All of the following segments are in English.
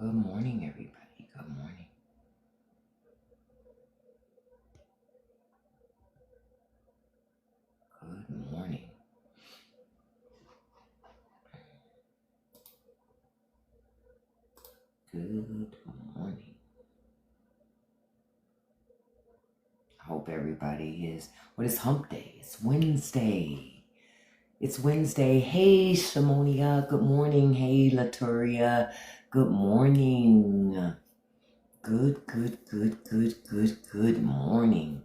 Good morning, everybody. Good morning. Good morning. Good morning. I hope everybody is. What is hump day? It's Wednesday. It's Wednesday. Hey, Shamonia. Good morning. Hey, Laturia. Good morning. Good morning.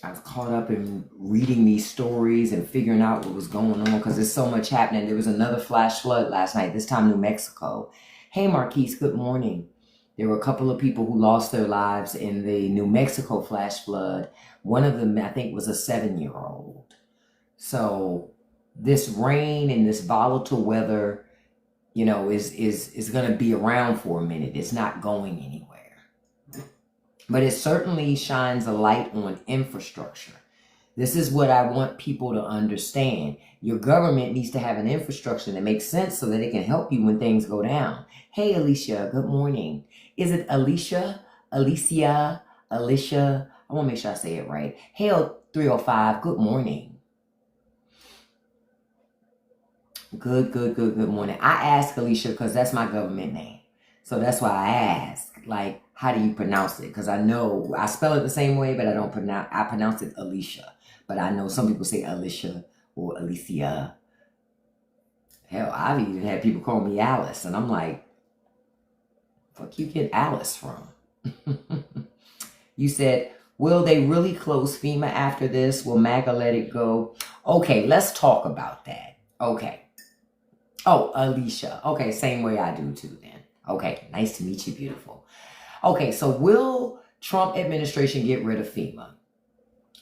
I was caught up in reading these stories and figuring out what was going on because there's so much happening. There was another flash flood last night, this time New Mexico. Hey, Marquise, good morning. There were a couple of people who lost their lives in the New Mexico flash flood. One of them, I think, was a 7-year-old. So this rain and this volatile weather, is going to be around for a minute. It's not going anywhere. But it certainly shines a light on infrastructure. This is what I want people to understand. Your government needs to have an infrastructure that makes sense so that it can help you when things go down. Hey, Alicia, good morning. Is it Alicia? Alicia? Alicia? I want to make sure I say it right. Hey, 305, good morning. Good morning. I ask Alicia because that's my government name. So that's why I ask, like, how do you pronounce it? Because I know I spell it the same way, but I pronounce it Alicia. But I know some people say Alicia or Alicia. Hell, I've even had people call me Alice, and I'm like, fuck you get Alice from? You said, will they really close FEMA after this? Will MAGA let it go? Okay, let's talk about that. Okay. Oh, Alicia. Okay, same way I do too then. Okay, nice to meet you, beautiful. Okay, so will Trump administration get rid of FEMA?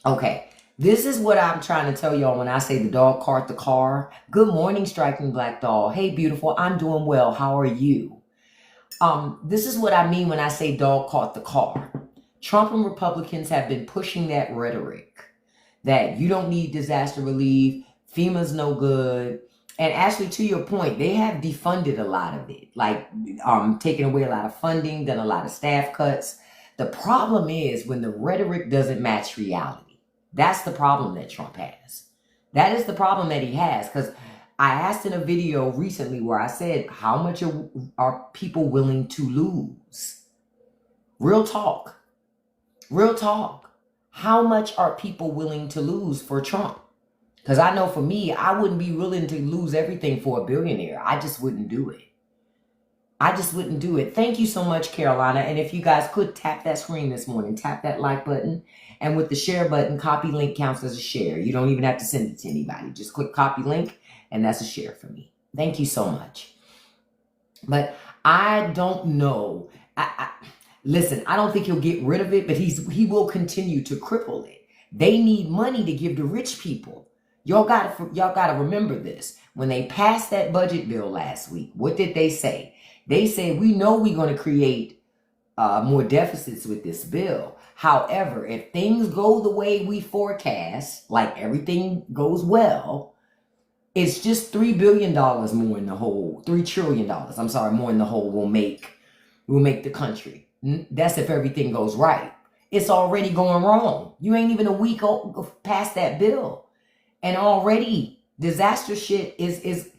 Okay, this is what I'm trying to tell y'all when I say the dog cart the car. Good morning, Striking Black Doll. Hey, beautiful, I'm doing well. How are you? This is what I mean when I say dog cart the car. Trump and Republicans have been pushing that rhetoric that you don't need disaster relief, FEMA's no good. And actually, to your point, they have defunded a lot of it, like taking away a lot of funding, done a lot of staff cuts. The problem is when the rhetoric doesn't match reality. That's the problem that Trump has. That is the problem that he has. Because I asked in a video recently where I said, how much are people willing to lose? Real talk. Real talk. How much are people willing to lose for Trump? Because I know for me, I wouldn't be willing to lose everything for a billionaire. I just wouldn't do it. I just wouldn't do it. Thank you so much, Carolina. And if you guys could tap that screen this morning, tap that like button. And with the share button, copy link counts as a share. You don't even have to send it to anybody. Just click copy link, and that's a share for me. Thank you so much. But I don't know. Listen, I don't think he'll get rid of it, but he will continue to cripple it. They need money to give to rich people. Y'all gotta remember this. When they passed that budget bill last week, what did they say? They said, we know we're going to create more deficits with this bill. However, if things go the way we forecast, like everything goes well, it's just $3 billion more in the hole. $3 trillion, I'm sorry, more in the hole will make the country. That's if everything goes right. It's already going wrong. You ain't even a week past that bill. And already disaster shit is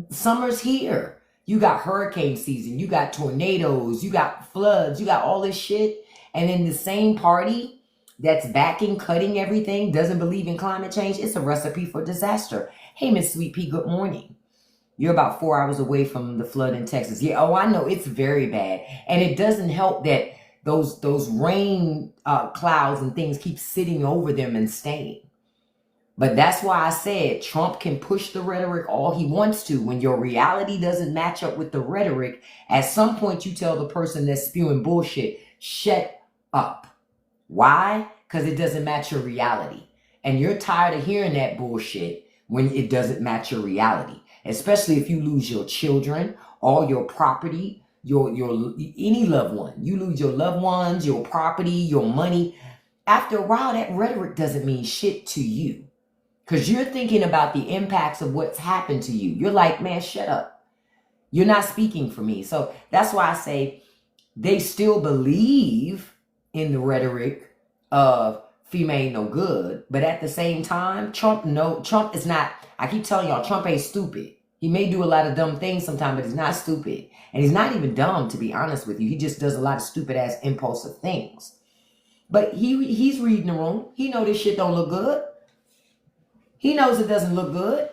summer's here. You got hurricane season, you got tornadoes, you got floods, you got all this shit. And then the same party that's backing, cutting everything, doesn't believe in climate change, it's a recipe for disaster. Hey, Miss Sweet Pea, good morning. You're about 4 hours away from the flood in Texas. Yeah, oh, I know, it's very bad. And it doesn't help that those rain clouds and things keep sitting over them and staying. But that's why I said Trump can push the rhetoric all he wants to. When your reality doesn't match up with the rhetoric, at some point you tell the person that's spewing bullshit, shut up. Why? Because it doesn't match your reality. And you're tired of hearing that bullshit when it doesn't match your reality. Especially if you lose your children, all your property, your any loved one. You lose your loved ones, your property, your money. After a while, that rhetoric doesn't mean shit to you. Because you're thinking about the impacts of what's happened to you. You're like, man, shut up. You're not speaking for me. So that's why I say they still believe in the rhetoric of female ain't no good. But at the same time, Trump is not, I keep telling y'all, Trump ain't stupid. He may do a lot of dumb things sometimes, but he's not stupid. And he's not even dumb, to be honest with you. He just does a lot of stupid ass impulsive things. But he's reading the room. He know this shit don't look good. He knows it doesn't look good.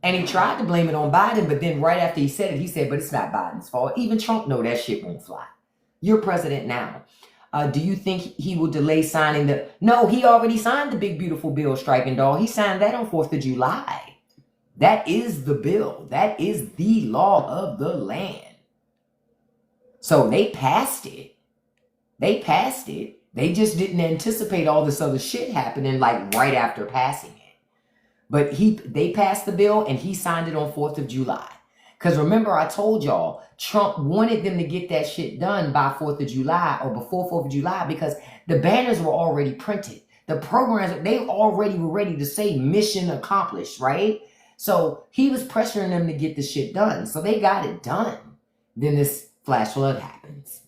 And he tried to blame it on Biden, but then right after he said it, he said, but it's not Biden's fault. Even Trump know that shit won't fly. You're president now. Do you think he will delay signing the... No, he already signed the big, beautiful bill, striking dog. He signed that on 4th of July. That is the bill. That is the law of the land. So they passed it. They passed it. They just didn't anticipate all this other shit happening like right after passing it. But they passed the bill and he signed it on 4th of July. Because remember, I told y'all, Trump wanted them to get that shit done by 4th of July or before 4th of July because the banners were already printed. The programs, they already were ready to say mission accomplished, right? So he was pressuring them to get the shit done. So they got it done. Then this flash flood happens.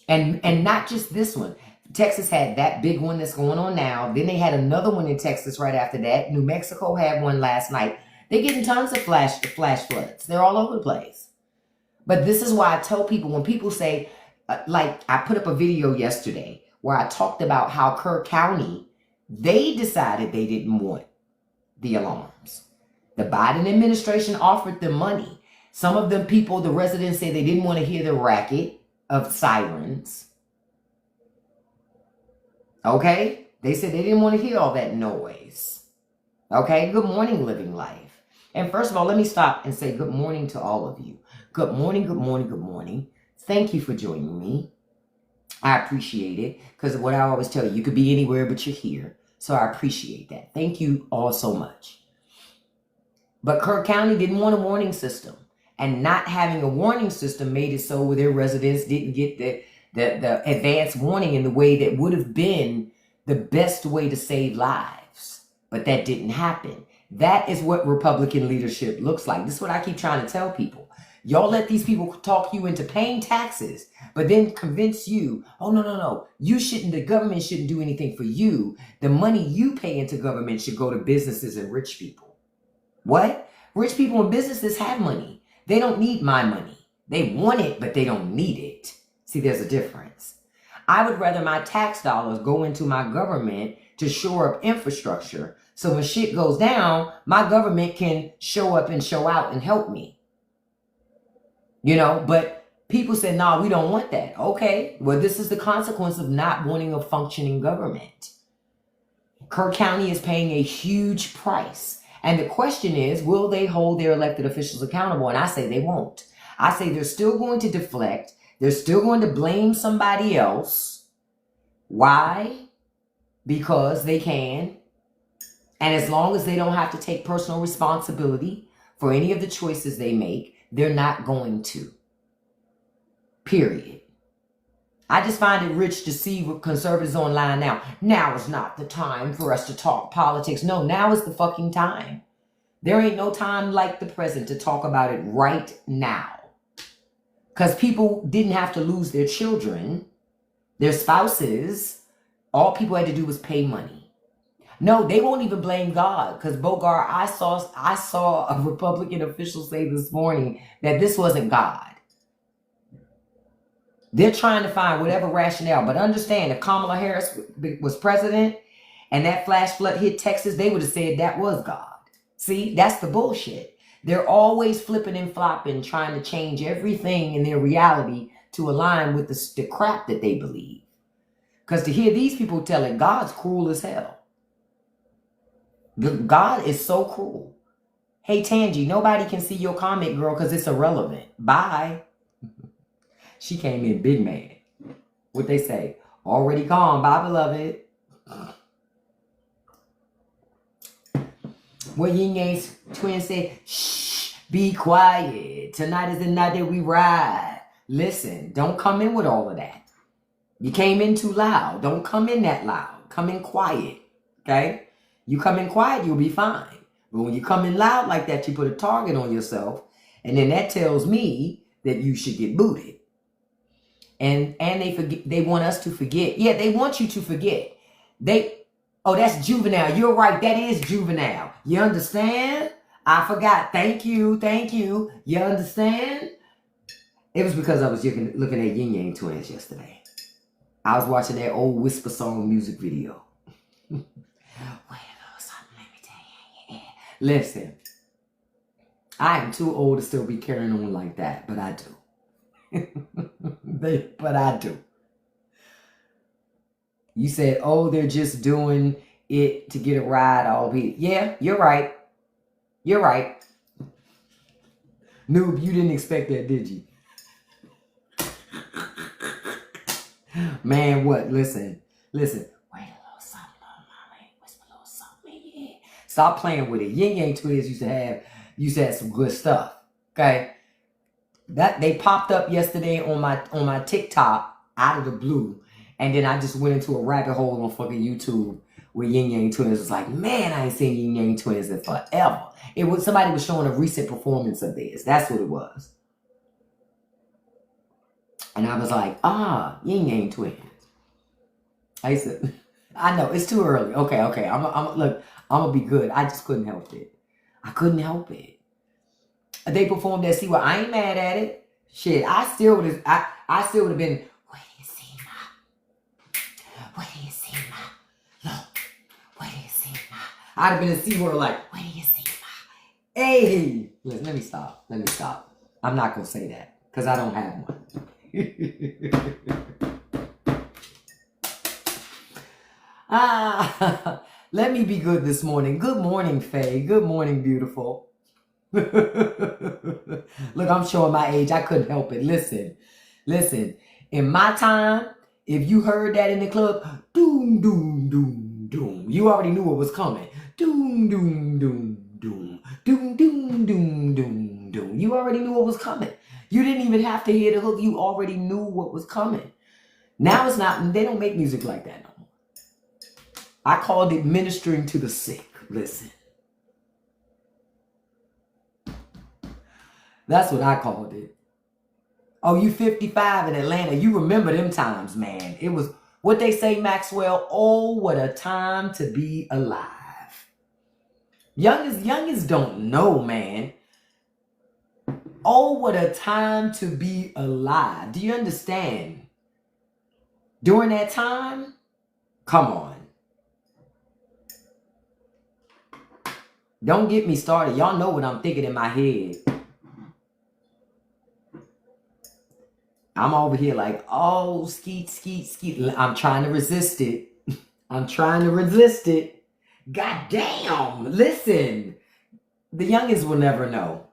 And not just this one. Texas had that big one that's going on now. Then they had another one in Texas right after that. New Mexico had one last night. They're getting tons of flash floods. They're all over the place. But this is why I tell people, when people say, like I put up a video yesterday where I talked about how Kerr County, they decided they didn't want the alarms. The Biden administration offered them money. Some of them people, the residents, say they didn't want to hear the racket of sirens. Okay? They said they didn't want to hear all that noise. Okay? Good morning, Living Life. And first of all, let me stop and say good morning to all of you. Good morning, good morning, good morning. Thank you for joining me. I appreciate it. Because what I always tell you, you could be anywhere but you're here. So I appreciate that. Thank you all so much. But Kerr County didn't want a warning system. And not having a warning system made it so their residents didn't get the advance warning in the way that would have been the best way to save lives. But that didn't happen. That is what Republican leadership looks like. This is what I keep trying to tell people. Y'all let these people talk you into paying taxes, but then convince you, oh, no. You shouldn't, the government shouldn't do anything for you. The money you pay into government should go to businesses and rich people. What? Rich people and businesses have money. They don't need my money. They want it, but they don't need it. See, there's a difference. I would rather my tax dollars go into my government to shore up infrastructure. So when shit goes down, my government can show up and show out and help me. You know, but people say, no, we don't want that. Okay, well, this is the consequence of not wanting a functioning government. Kerr County is paying a huge price. And the question is, will they hold their elected officials accountable? And I say they won't. I say they're still going to deflect. They're still going to blame somebody else. Why? Because they can. And as long as they don't have to take personal responsibility for any of the choices they make, they're not going to. Period. I just find it rich to see conservatives online now. Now is not the time for us to talk politics. No, now is the fucking time. There ain't no time like the present to talk about it right now. Because people didn't have to lose their children, their spouses. All people had to do was pay money. No, they won't even blame God. Because Bogart, I saw a Republican official say this morning that this wasn't God. They're trying to find whatever rationale. But understand, if Kamala Harris was president and that flash flood hit Texas, they would have said that was God. See, that's the bullshit. They're always flipping and flopping, trying to change everything in their reality to align with the crap that they believe. Because to hear these people tell it, God's cruel as hell. God is so cruel. Hey, Tangi, nobody can see your comment, girl, because it's irrelevant. Bye. She came in big mad. What they say? Already gone. Bye, beloved. Well, Yin Yang twin said, shh, be quiet. Tonight is the night that we ride. Listen, don't come in with all of that. You came in too loud. Don't come in that loud. Come in quiet. Okay? You come in quiet, you'll be fine. But when you come in loud like that, you put a target on yourself, and then that tells me that you should get booted. And they want us to forget. Yeah, they want you to forget. Oh, that's juvenile. You're right. That is juvenile. You understand? I forgot. Thank you. You understand? It was because I was looking at Yin Yang Twins yesterday. I was watching that old Whisper Song music video. Wait a little something, let me tell you. Listen, I am too old to still be carrying on like that, but I do. But I do. You said, oh, they're just doing it to get a ride all week. Yeah, you're right. You're right. Noob, you didn't expect that, did you? Man, what? Listen. Wait a little something, mama. Whisper a little something, yeah. Stop playing with it. Yin Yang Twins used to have some good stuff. Okay? That they popped up yesterday on my TikTok out of the blue. And then I just went into a rabbit hole on fucking YouTube where Yin Yang Twins was like, man, I ain't seen Yin Yang Twins in forever. Somebody was showing a recent performance of theirs. That's what it was. And I was like, Yin Yang Twins. I said, I know, it's too early. Okay. Look, I'm going to be good. I just couldn't help it. I couldn't help it. They performed that. See, well, I ain't mad at it. Shit, I still would have been, where do you see my? Where do you see my? Look, where do you see my? I'd have been in SeaWorld like, where do you see my? Hey! Listen, let me stop. I'm not going to say that because I don't have one. Let me be good this morning. Good morning, Faye. Good morning, beautiful. Look, I'm showing my age. I couldn't help it. Listen. In my time, if you heard that in the club, doom, doom, doom, doom, you already knew what was coming. Doom, doom, doom, doom, doom, doom, doom, doom, doom. You already knew what was coming. You didn't even have to hear the hook. You already knew what was coming. Now it's not, they don't make music like that no more. I called it ministering to the sick. Listen. That's what I called it. Oh, you 55 in Atlanta. You remember them times, man. It was what they say, Maxwell. Oh, what a time to be alive. Youngest don't know, man. Oh, what a time to be alive. Do you understand? During that time, come on. Don't get me started. Y'all know what I'm thinking in my head. I'm over here like, oh, skeet. I'm trying to resist it. God damn. Listen. The youngins will never know.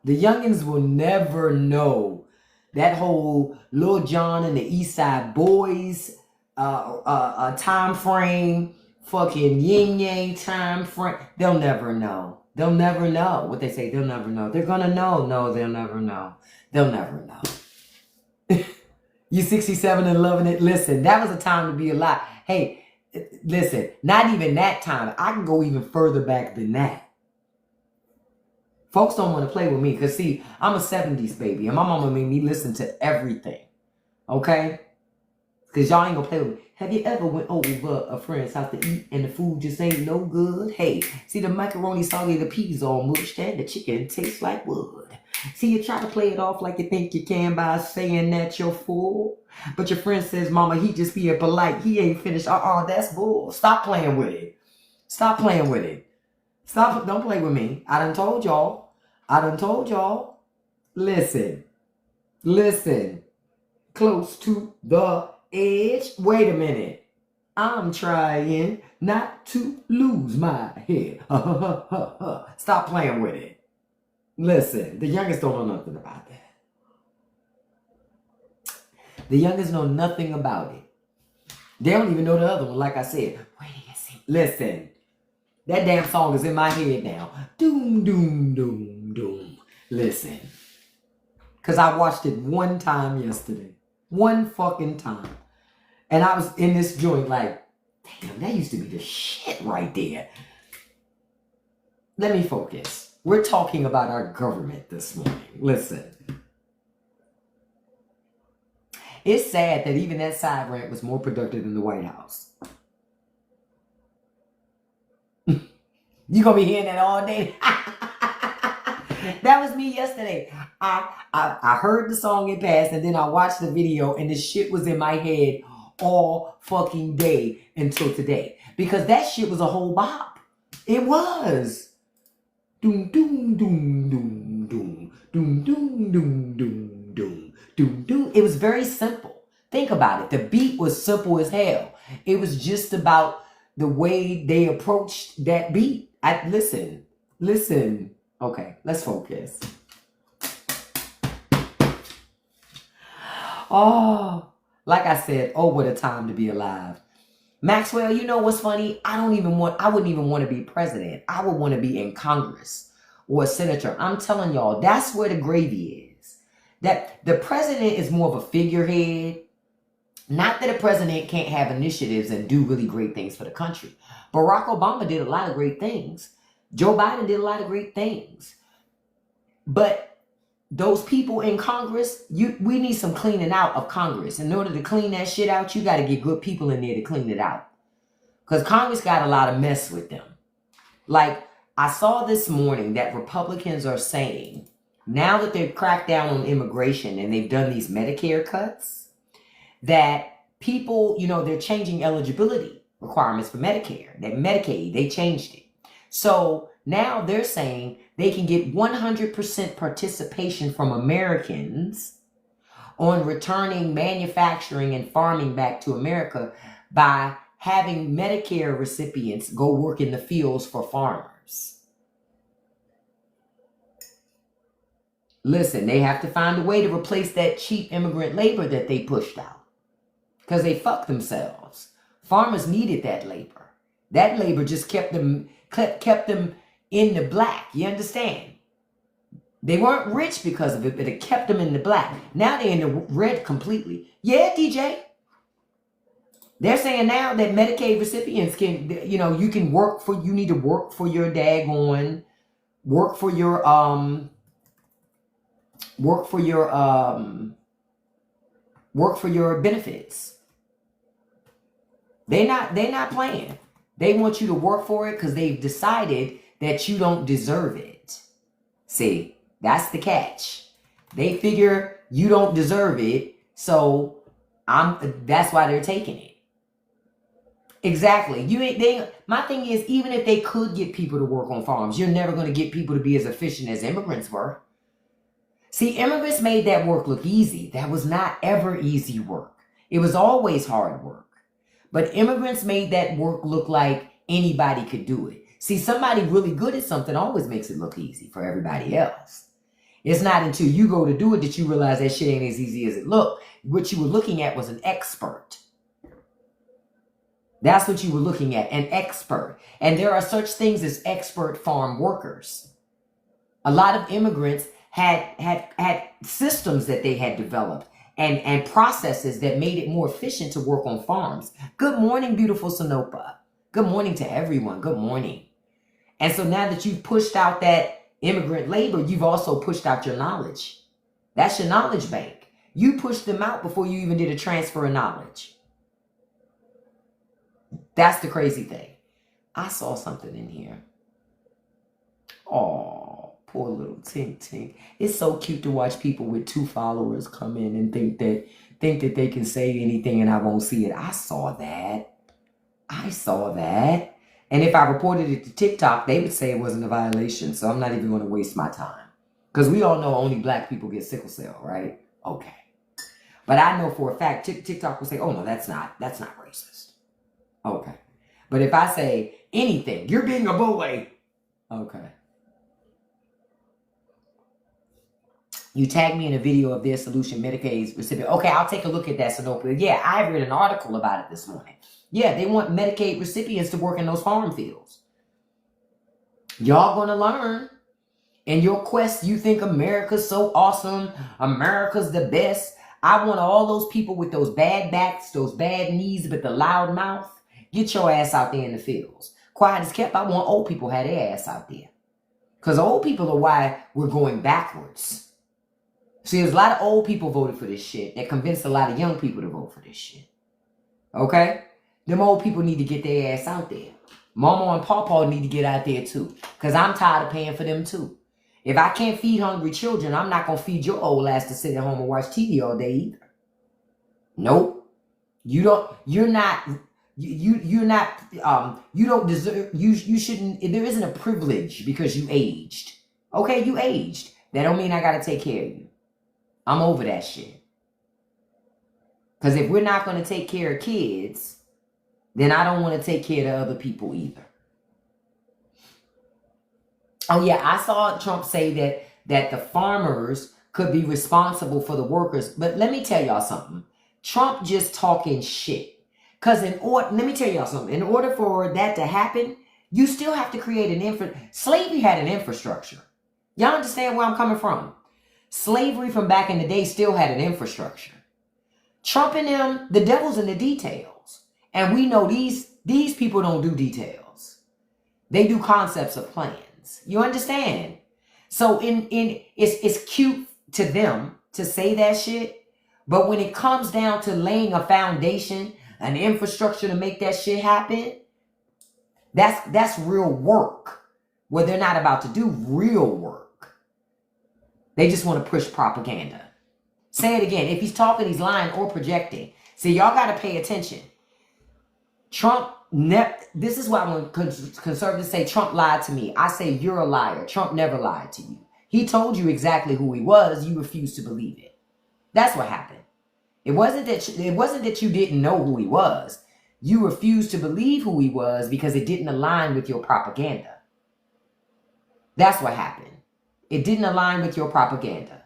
That whole Lil Jon and the East Side Boys time frame, fucking yin yang time frame. They'll never know. What they say, they'll never know. They're gonna know. No, they'll never know. You 67 and loving it. Listen, that was a time to be alive. Hey, listen, not even that time. I can go even further back than that. Folks don't want to play with me because, see, I'm a 70s baby and my mama made me listen to everything. Okay? Because y'all ain't going to play with me. Have you ever went over a friend's house to eat and the food just ain't no good? Hey, see, the macaroni soggy, the peas all mushed and the chicken tastes like wood. See, you try to play it off like you think you can by saying that you're full. But your friend says, mama, he just being polite. He ain't finished. That's bull. Stop playing with it. Stop. Don't play with me. I done told y'all. Listen. Close to the edge. Wait a minute. I'm trying not to lose my head. Stop playing with it. Listen, the youngest don't know nothing about that. The youngest know nothing about it. They don't even know the other one, like I said. Where do you see? Listen, that damn song is in my head now. Doom, doom, doom, doom. Listen. Because I watched it one time yesterday. One fucking time. And I was in this joint like, damn, that used to be the shit right there. let me focus. We're talking about our government this morning. Listen. It's sad that even that side rant was more productive than the White House. You're going to be hearing that all day. That was me yesterday. I heard the song in past, and then I watched the video, and the shit was in my head all fucking day until today. Because that shit was a whole bop. It was. Doom, doom, doom, doom, doom. Doom, doom, doom, doom, doom. Doom, doom. It was very simple. Think about it. The beat was simple as hell. It was just about the way they approached that beat. Listen. Okay, let's focus. Oh, like I said, oh, what a time to be alive. Maxwell, you know what's funny? I wouldn't even want to be president. I would want to be in Congress or a senator. I'm telling y'all, that's where the gravy is. That the president is more of a figurehead. Not that a president can't have initiatives and do really great things for the country. Barack Obama did a lot of great things. Joe Biden did a lot of great things. But those people in Congress, we need some cleaning out of Congress. In order to clean that shit out, you got to get good people in there to clean it out. Because Congress got a lot of mess with them. Like, I saw this morning that Republicans are saying, now that they've cracked down on immigration and they've done these Medicare cuts, that people, they're changing eligibility requirements for Medicare. That Medicaid, they changed it. So now they're saying they can get 100% participation from Americans on returning manufacturing and farming back to America by having Medicare recipients go work in the fields for farmers. Listen, they have to find a way to replace that cheap immigrant labor that they pushed out because they fucked themselves. Farmers needed that labor. That labor just kept them in the black. You understand? They weren't rich because of it, but it kept them in the black. Now they're in the red completely. Yeah, DJ. They're saying now that Medicaid recipients can, you can you need to work for your daggone, work for your benefits. They're not playing. They want you to work for it because they've decided that you don't deserve it. See, that's the catch. They figure you don't deserve it, so that's why they're taking it. Exactly. My thing is, even if they could get people to work on farms, you're never going to get people to be as efficient as immigrants were. See, immigrants made that work look easy. That was not ever easy work. It was always hard work. But immigrants made that work look like anybody could do it. See, somebody really good at something always makes it look easy for everybody else. It's not until you go to do it that you realize that shit ain't as easy as it looked. What you were looking at was an expert. That's what you were looking at, an expert. And there are such things as expert farm workers. A lot of immigrants had systems that they had developed and processes that made it more efficient to work on farms. Good morning, beautiful Sonopa. Good morning to everyone. Good morning. And so now that you've pushed out that immigrant labor, you've also pushed out your knowledge. That's your knowledge bank. You pushed them out before you even did a transfer of knowledge. That's the crazy thing. I saw something in here. Oh, poor little Tink Tink. It's so cute to watch people with 2 followers come in and think that they can say anything and I won't see it. I saw that. And if I reported it to TikTok, they would say it wasn't a violation. So I'm not even going to waste my time. Because we all know only black people get sickle cell, right? Okay. But I know for a fact, TikTok will say, oh no, that's not racist. Okay. But if I say anything, you're being a bully. Okay. You tag me in a video of their solution, Medicaid's recipient. Okay, I'll take a look at that, Sanoka. Yeah, I read an article about it this morning. Yeah, they want Medicaid recipients to work in those farm fields. Y'all gonna learn. In your quest, you think America's so awesome. America's the best. I want all those people with those bad backs, those bad knees, but the loud mouth. Get your ass out there in the fields. Quiet as kept, I want old people have their ass out there. Because old people are why we're going backwards. See, there's a lot of old people voted for this shit that convinced a lot of young people to vote for this shit. Okay? Them old people need to get their ass out there. Mama and Papa need to get out there too. Because I'm tired of paying for them too. If I can't feed hungry children, I'm not going to feed your old ass to sit at home and watch TV all day either. Nope. You don't deserve, you shouldn't, there isn't a privilege because you aged. Okay, you aged. That don't mean I got to take care of you. I'm over that shit. Because if we're not going to take care of kids, then I don't want to take care of other people either. Oh yeah, I saw Trump say that the farmers could be responsible for the workers. But let me tell y'all something. Trump just talking shit. Because let me tell y'all something. In order for that to happen, you still have to create slavery had an infrastructure. Y'all understand where I'm coming from? Slavery from back in the day still had an infrastructure. Trump and them, the devil's in the details. And we know these people don't do details. They do concepts of plans. You understand? So it's cute to them to say that shit. But when it comes down to laying a foundation, an infrastructure to make that shit happen, that's real work. Where they're not about to do real work. They just want to push propaganda. Say it again. If he's talking, he's lying or projecting. See, y'all got to pay attention. Trump, this is why when conservatives say Trump lied to me, I say you're a liar. Trump never lied to you. He told you exactly who he was. You refused to believe it. That's what happened. It wasn't that you didn't know who he was. You refused to believe who he was because it didn't align with your propaganda. That's what happened. It didn't align with your propaganda.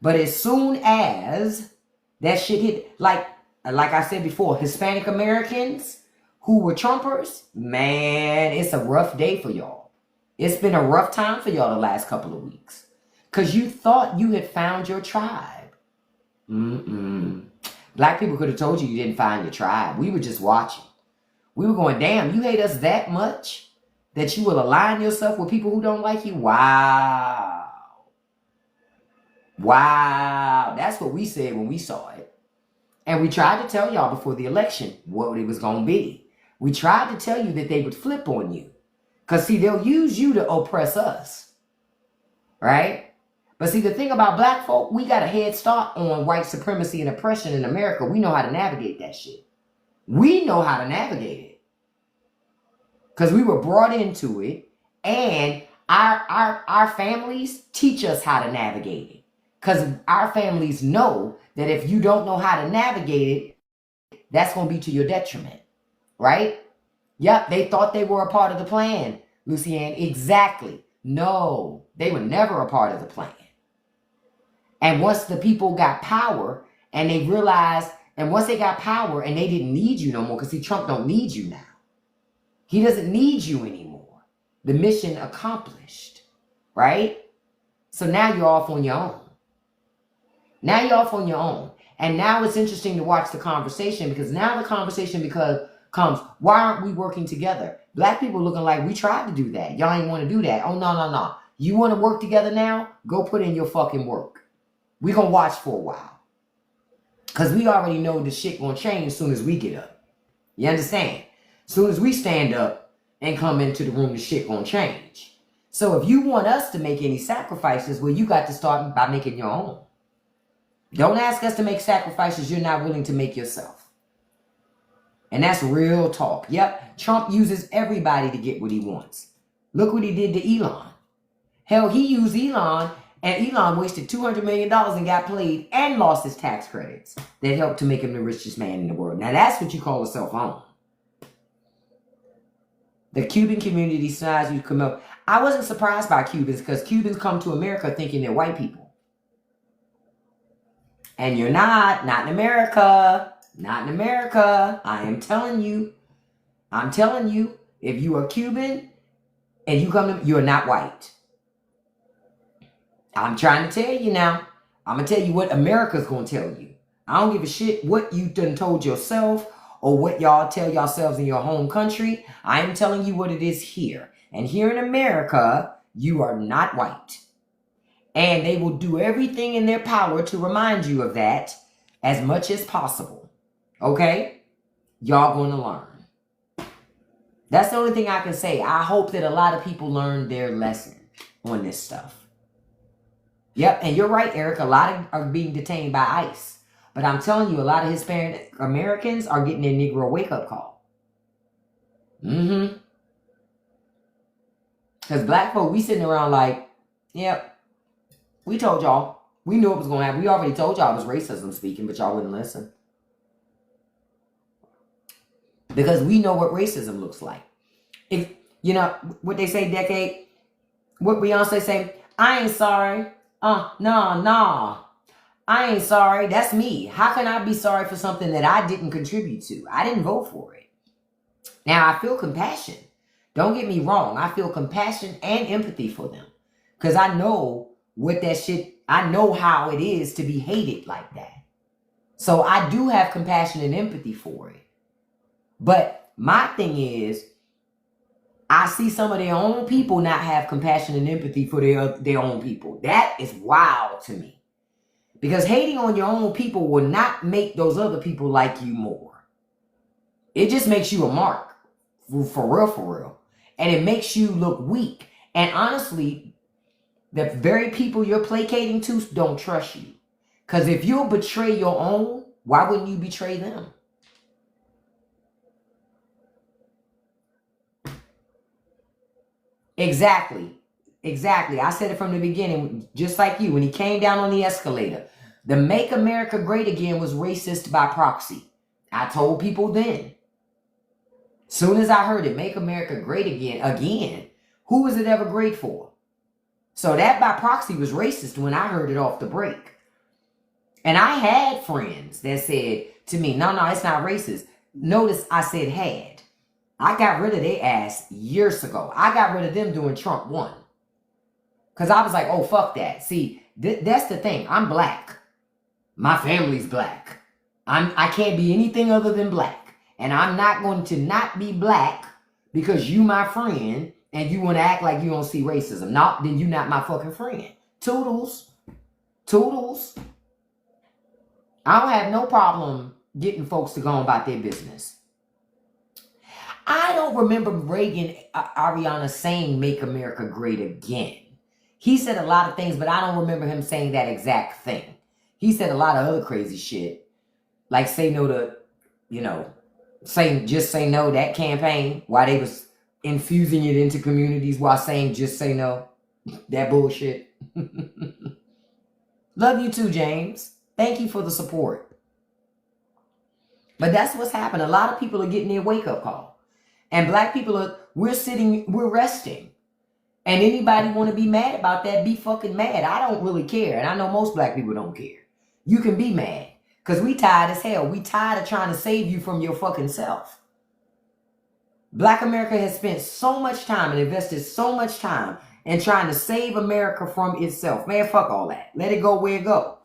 But as soon as that shit hit, like I said before, Hispanic Americans who were Trumpers, man, it's a rough day for y'all. It's been a rough time for y'all the last couple of weeks. Because you thought you had found your tribe. Black people could have told you didn't find your tribe. We were just watching. We were going, damn, you hate us that much that you will align yourself with people who don't like you? Wow. Wow. That's what we said when we saw it. And we tried to tell y'all before the election what it was going to be. We tried to tell you that they would flip on you. Because, see, they'll use you to oppress us. Right? But, see, the thing about black folk, we got a head start on white supremacy and oppression in America. We know how to navigate that shit. We know how to navigate it. Because we were brought into it. And our families teach us how to navigate it. Because our families know that if you don't know how to navigate it, that's going to be to your detriment. Right? Yep, they thought they were a part of the plan, Lucianne. Exactly. No, they were never a part of the plan. And once the people got power and they realized, and once they got power and they didn't need you no more, because see, Trump don't need you now. He doesn't need you anymore. The mission accomplished. Right? So now you're off on your own. Now you're off on your own. And now it's interesting to watch the conversation because now the conversation comes, why aren't we working together? Black people looking like we tried to do that. Y'all ain't want to do that. Oh, no. You want to work together now? Go put in your fucking work. We going to watch for a while. Because we already know the shit going to change as soon as we get up. You understand? As soon as we stand up and come into the room, the shit going to change. So if you want us to make any sacrifices, well, you got to start by making your own. Don't ask us to make sacrifices you're not willing to make yourself. And that's real talk. Yep, Trump uses everybody to get what he wants. Look what he did to Elon. Hell, he used Elon, and Elon wasted $200 million and got played and lost his tax credits that helped to make him the richest man in the world. Now, that's what you call a self-own. The Cuban community decides you come up. I wasn't surprised by Cubans because Cubans come to America thinking they're white people. And you're not in America. Not in America. I am telling you. I'm telling you, if you are Cuban and you come to, you're not white. I'm trying to tell you now. I'm going to tell you what America's going to tell you. I don't give a shit what you done told yourself or what y'all tell yourselves in your home country. I am telling you what it is here. And here in America, You are not white. And they will do everything in their power to remind you of that as much as possible. Okay? Y'all going to learn. That's the only thing I can say. I hope that a lot of people learn their lesson on this stuff. Yep, and you're right, Eric. A lot are being detained by ICE. But I'm telling you, a lot of Hispanic Americans are getting their Negro wake-up call. Because black folk, we sitting around like, yep, we told y'all. We knew it was going to happen. We already told y'all it was racism speaking, but y'all wouldn't listen. Because we know what racism looks like. If, you know, what they say, decade, what Beyonce say, I ain't sorry. Nah. I ain't sorry. That's me. How can I be sorry for something that I didn't contribute to? I didn't vote for it. Now, I feel compassion. Don't get me wrong. I feel compassion and empathy for them. Because I know what that shit, I know how it is to be hated like that. So I do have compassion and empathy for it. But my thing is, I see some of their own people not have compassion and empathy for their own people. That is wild to me. Because hating on your own people will not make those other people like you more. It just makes you a mark. For real. And it makes you look weak. And honestly, the very people you're placating to don't trust you. Because if you'll betray your own, why wouldn't you betray them? Exactly. I said it from the beginning, just like you. When he came down on the escalator, the Make America Great Again was racist by proxy. I told people then. Soon as I heard it, Make America Great Again, who was it ever great for? So that by proxy was racist when I heard it off the break. And I had friends that said to me, no, it's not racist. Notice I said had. I got rid of their ass years ago. I got rid of them doing Trump 1. Because I was like, oh, fuck that. See, that's the thing. I'm black. My family's black. I can't be anything other than black. And I'm not going to not be black because you my friend and you want to act like you don't see racism. Not, then you not my fucking friend. Toodles. I don't have no problem getting folks to go on about their business. I don't remember Reagan, Ariana saying Make America Great Again. He said a lot of things, but I don't remember him saying that exact thing. He said a lot of other crazy shit. Like say no to, just say no, that campaign, while they was infusing it into communities while saying just say no. That bullshit. Love you too, James. Thank you for the support. But that's what's happened. A lot of people are getting their wake-up call. And black people we're resting. And anybody want to be mad about that, be fucking mad. I don't really care. And I know most black people don't care. You can be mad. Because we tired as hell. We tired of trying to save you from your fucking self. Black America has spent so much time and invested so much time in trying to save America from itself. Man, fuck all that. Let it go where it go.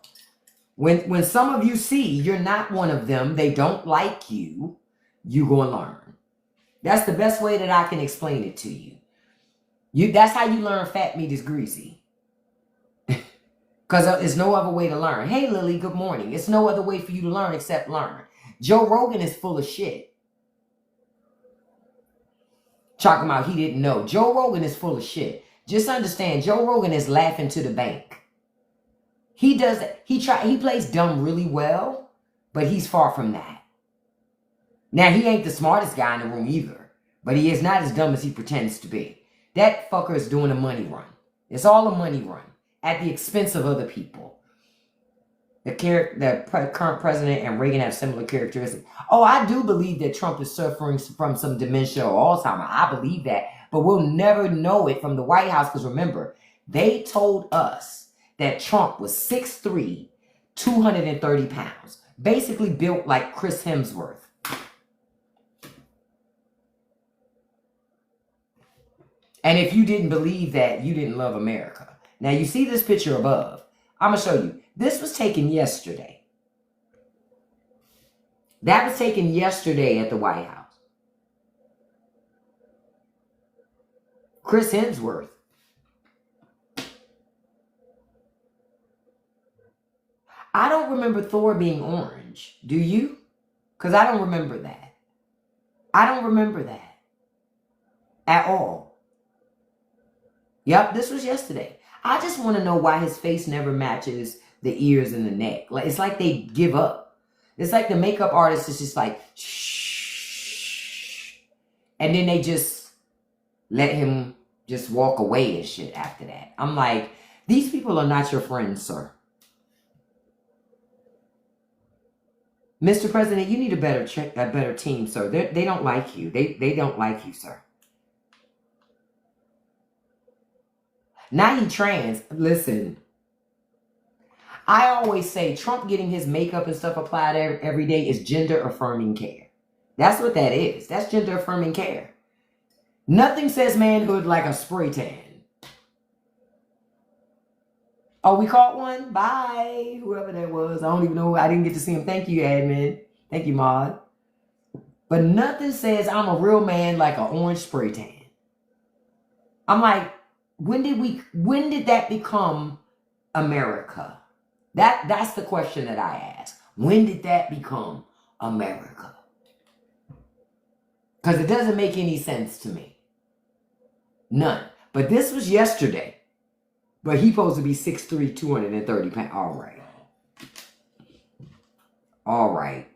When some of you see you're not one of them, they don't like you, you go and learn. That's the best way that I can explain it to you. That's how you learn fat meat is greasy. Because there's no other way to learn. Hey, Lily, good morning. It's no other way for you to learn except learn. Joe Rogan is full of shit. Talking about he didn't know. Joe Rogan is full of shit. Just understand, Joe Rogan is laughing to the bank. He does. He plays dumb really well, but he's far from that. Now, he ain't the smartest guy in the room either, but he is not as dumb as he pretends to be. That fucker is doing a money run. It's all a money run at the expense of other people. The current president and Reagan have similar characteristics. Oh, I do believe that Trump is suffering from some dementia or Alzheimer's. I believe that, but we'll never know it from the White House because remember, they told us that Trump was 6'3", 230 pounds, basically built like Chris Hemsworth. And if you didn't believe that, you didn't love America. Now, you see this picture above. I'm going to show you. This was taken yesterday. That was taken yesterday at the White House. Chris Hemsworth. I don't remember Thor being orange. Do you? Because I don't remember that. I don't remember that at all. Yep, this was yesterday. I just want to know why his face never matches the ears and the neck. Like, it's like they give up. It's like the makeup artist is just like, shh. And then they just let him just walk away and shit after that. I'm like, these people are not your friends, sir. Mr. President, you need a better team, sir. They don't like you. They don't like you, sir. Now he trans. Listen, I always say Trump getting his makeup and stuff applied every day is gender affirming care. That's what that is. That's gender affirming care. Nothing says manhood like a spray tan. Oh, we caught one? Bye. Whoever that was. I don't even know. I didn't get to see him. Thank you, admin. Thank you, Maud. But nothing says I'm a real man like an orange spray tan. I'm like, when did that become America? That's the question that I ask. When did that become America? Because it doesn't make any sense to me. None. But this was yesterday. But he's supposed to be 6'3", 230 pounds. All right. All right.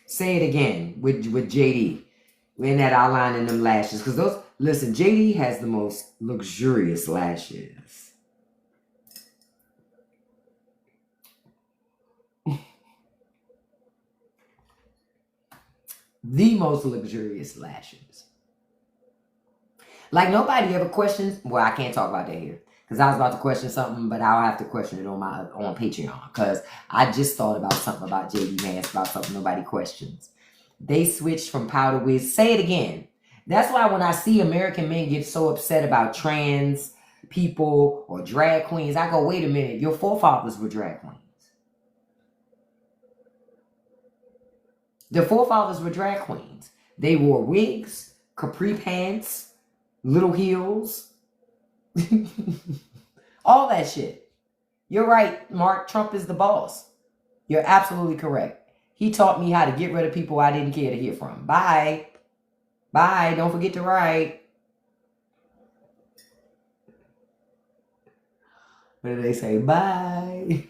Say it again with JD. In that outline and them lashes. Because those, listen, JD has the most luxurious lashes. The most luxurious lashes. Like nobody ever questions. Well, I can't talk about that here. Because I was about to question something, but I'll have to question it on Patreon. Because I just thought about something about JD Vance, about something nobody questions. They switched from powder wigs. Say it again. That's why when I see American men get so upset about trans people or drag queens, I go, wait a minute, your forefathers were drag queens. The forefathers were drag queens. They wore wigs, capri pants, little heels, all that shit. You're right, Mark. Trump is the boss. You're absolutely correct. He taught me how to get rid of people I didn't care to hear from. Bye. Bye. Don't forget to write. What do they say? Bye.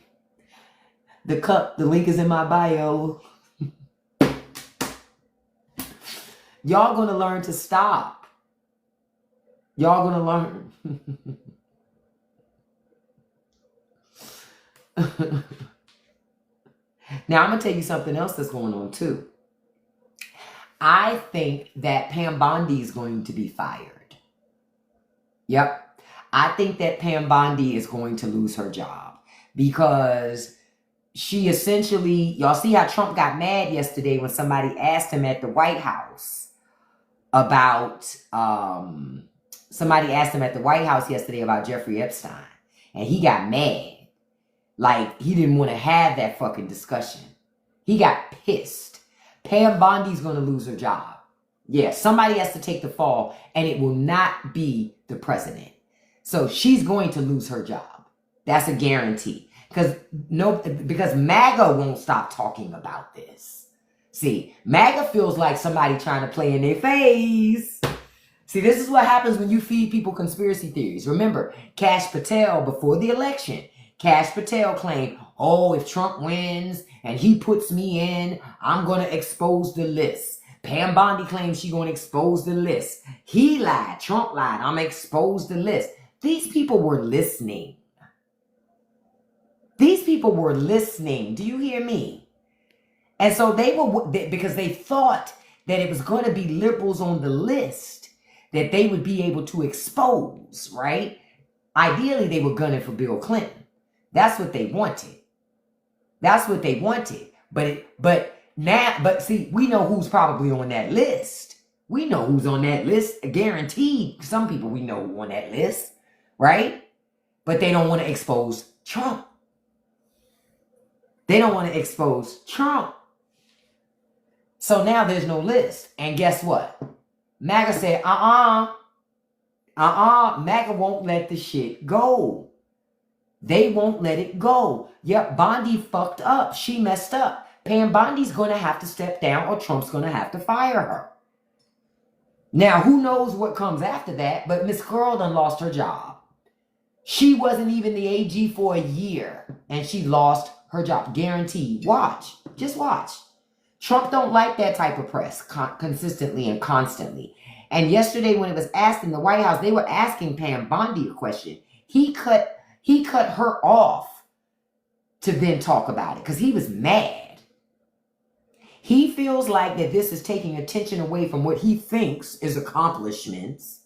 The link is in my bio. Y'all gonna learn to stop. Y'all gonna learn. Now, I'm going to tell you something else that's going on, too. I think that Pam Bondi is going to be fired. Yep. I think that Pam Bondi is going to lose her job because she essentially, y'all see how Trump got mad yesterday when somebody asked him at the White House about, somebody asked him at the White House yesterday about Jeffrey Epstein, and he got mad. Like, he didn't want to have that fucking discussion. He got pissed. Pam Bondi's going to lose her job. Yeah, somebody has to take the fall, and it will not be the president. So she's going to lose her job. That's a guarantee. Because MAGA won't stop talking about this. See, MAGA feels like somebody trying to play in their face. See, this is what happens when you feed people conspiracy theories. Remember, Kash Patel, before the election, Kash Patel claimed, oh, if Trump wins and he puts me in, I'm going to expose the list. Pam Bondi claims she's going to expose the list. He lied. Trump lied. I'm going to expose the list. These people were listening. These people were listening. Do you hear me? And so they were, because they thought that it was going to be liberals on the list that they would be able to expose, right? Ideally, they were gunning for Bill Clinton. That's what they wanted. That's what they wanted. But see, we know who's probably on that list. We know who's on that list. Guaranteed. Some people we know on that list, right? But they don't want to expose Trump. They don't want to expose Trump. So now there's no list. And guess what? MAGA said, MAGA won't let the shit go. They won't let it go. Yep, Bondi fucked up. She messed up. Pam Bondi's going to have to step down or Trump's going to have to fire her. Now, who knows what comes after that, but Miss Girl done lost her job. She wasn't even the AG for a year, and she lost her job. Guaranteed. Watch. Just watch. Trump don't like that type of press consistently and constantly. And yesterday when it was asked in the White House, they were asking Pam Bondi a question. He cut her off to then talk about it because he was mad. He feels like that this is taking attention away from what he thinks is accomplishments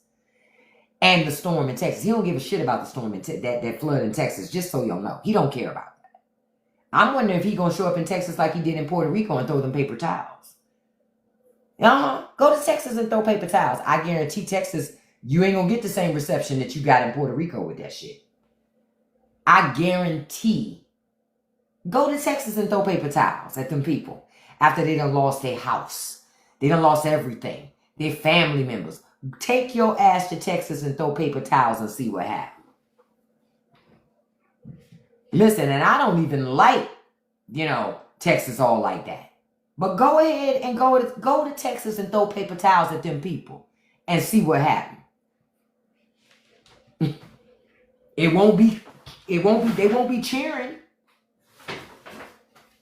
and the storm in Texas. He don't give a shit about the storm in that flood in Texas, just so y'all know. He don't care about that. I'm wondering if he gonna show up in Texas like he did in Puerto Rico and throw them paper towels. Go to Texas and throw paper towels. I guarantee Texas, you ain't gonna get the same reception that you got in Puerto Rico with that shit. I guarantee. Go to Texas and throw paper towels at them people after they done lost their house. They done lost everything. Their family members. Take your ass to Texas and throw paper towels and see what happens. Listen, and I don't even like, Texas all like that. But go ahead and go to Texas and throw paper towels at them people and see what happens. They won't be cheering.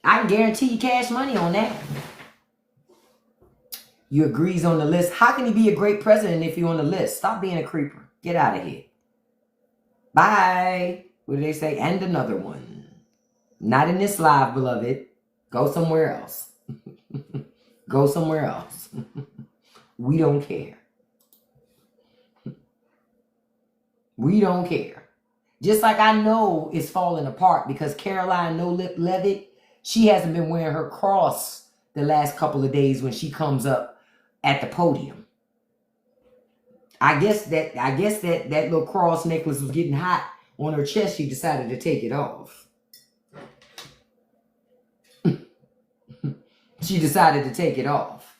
I can guarantee you cash money on that. You agrees on the list. How can he be a great president if you're on the list? Stop being a creeper. Get out of here. Bye. What do they say? And another one. Not in this live, beloved. Go somewhere else. Go somewhere else. We don't care. We don't care. Just like I know it's falling apart because Caroline Levitt, she hasn't been wearing her cross the last couple of days when she comes up at the podium. I guess that little cross necklace was getting hot on her chest. She decided to take it off. She decided to take it off.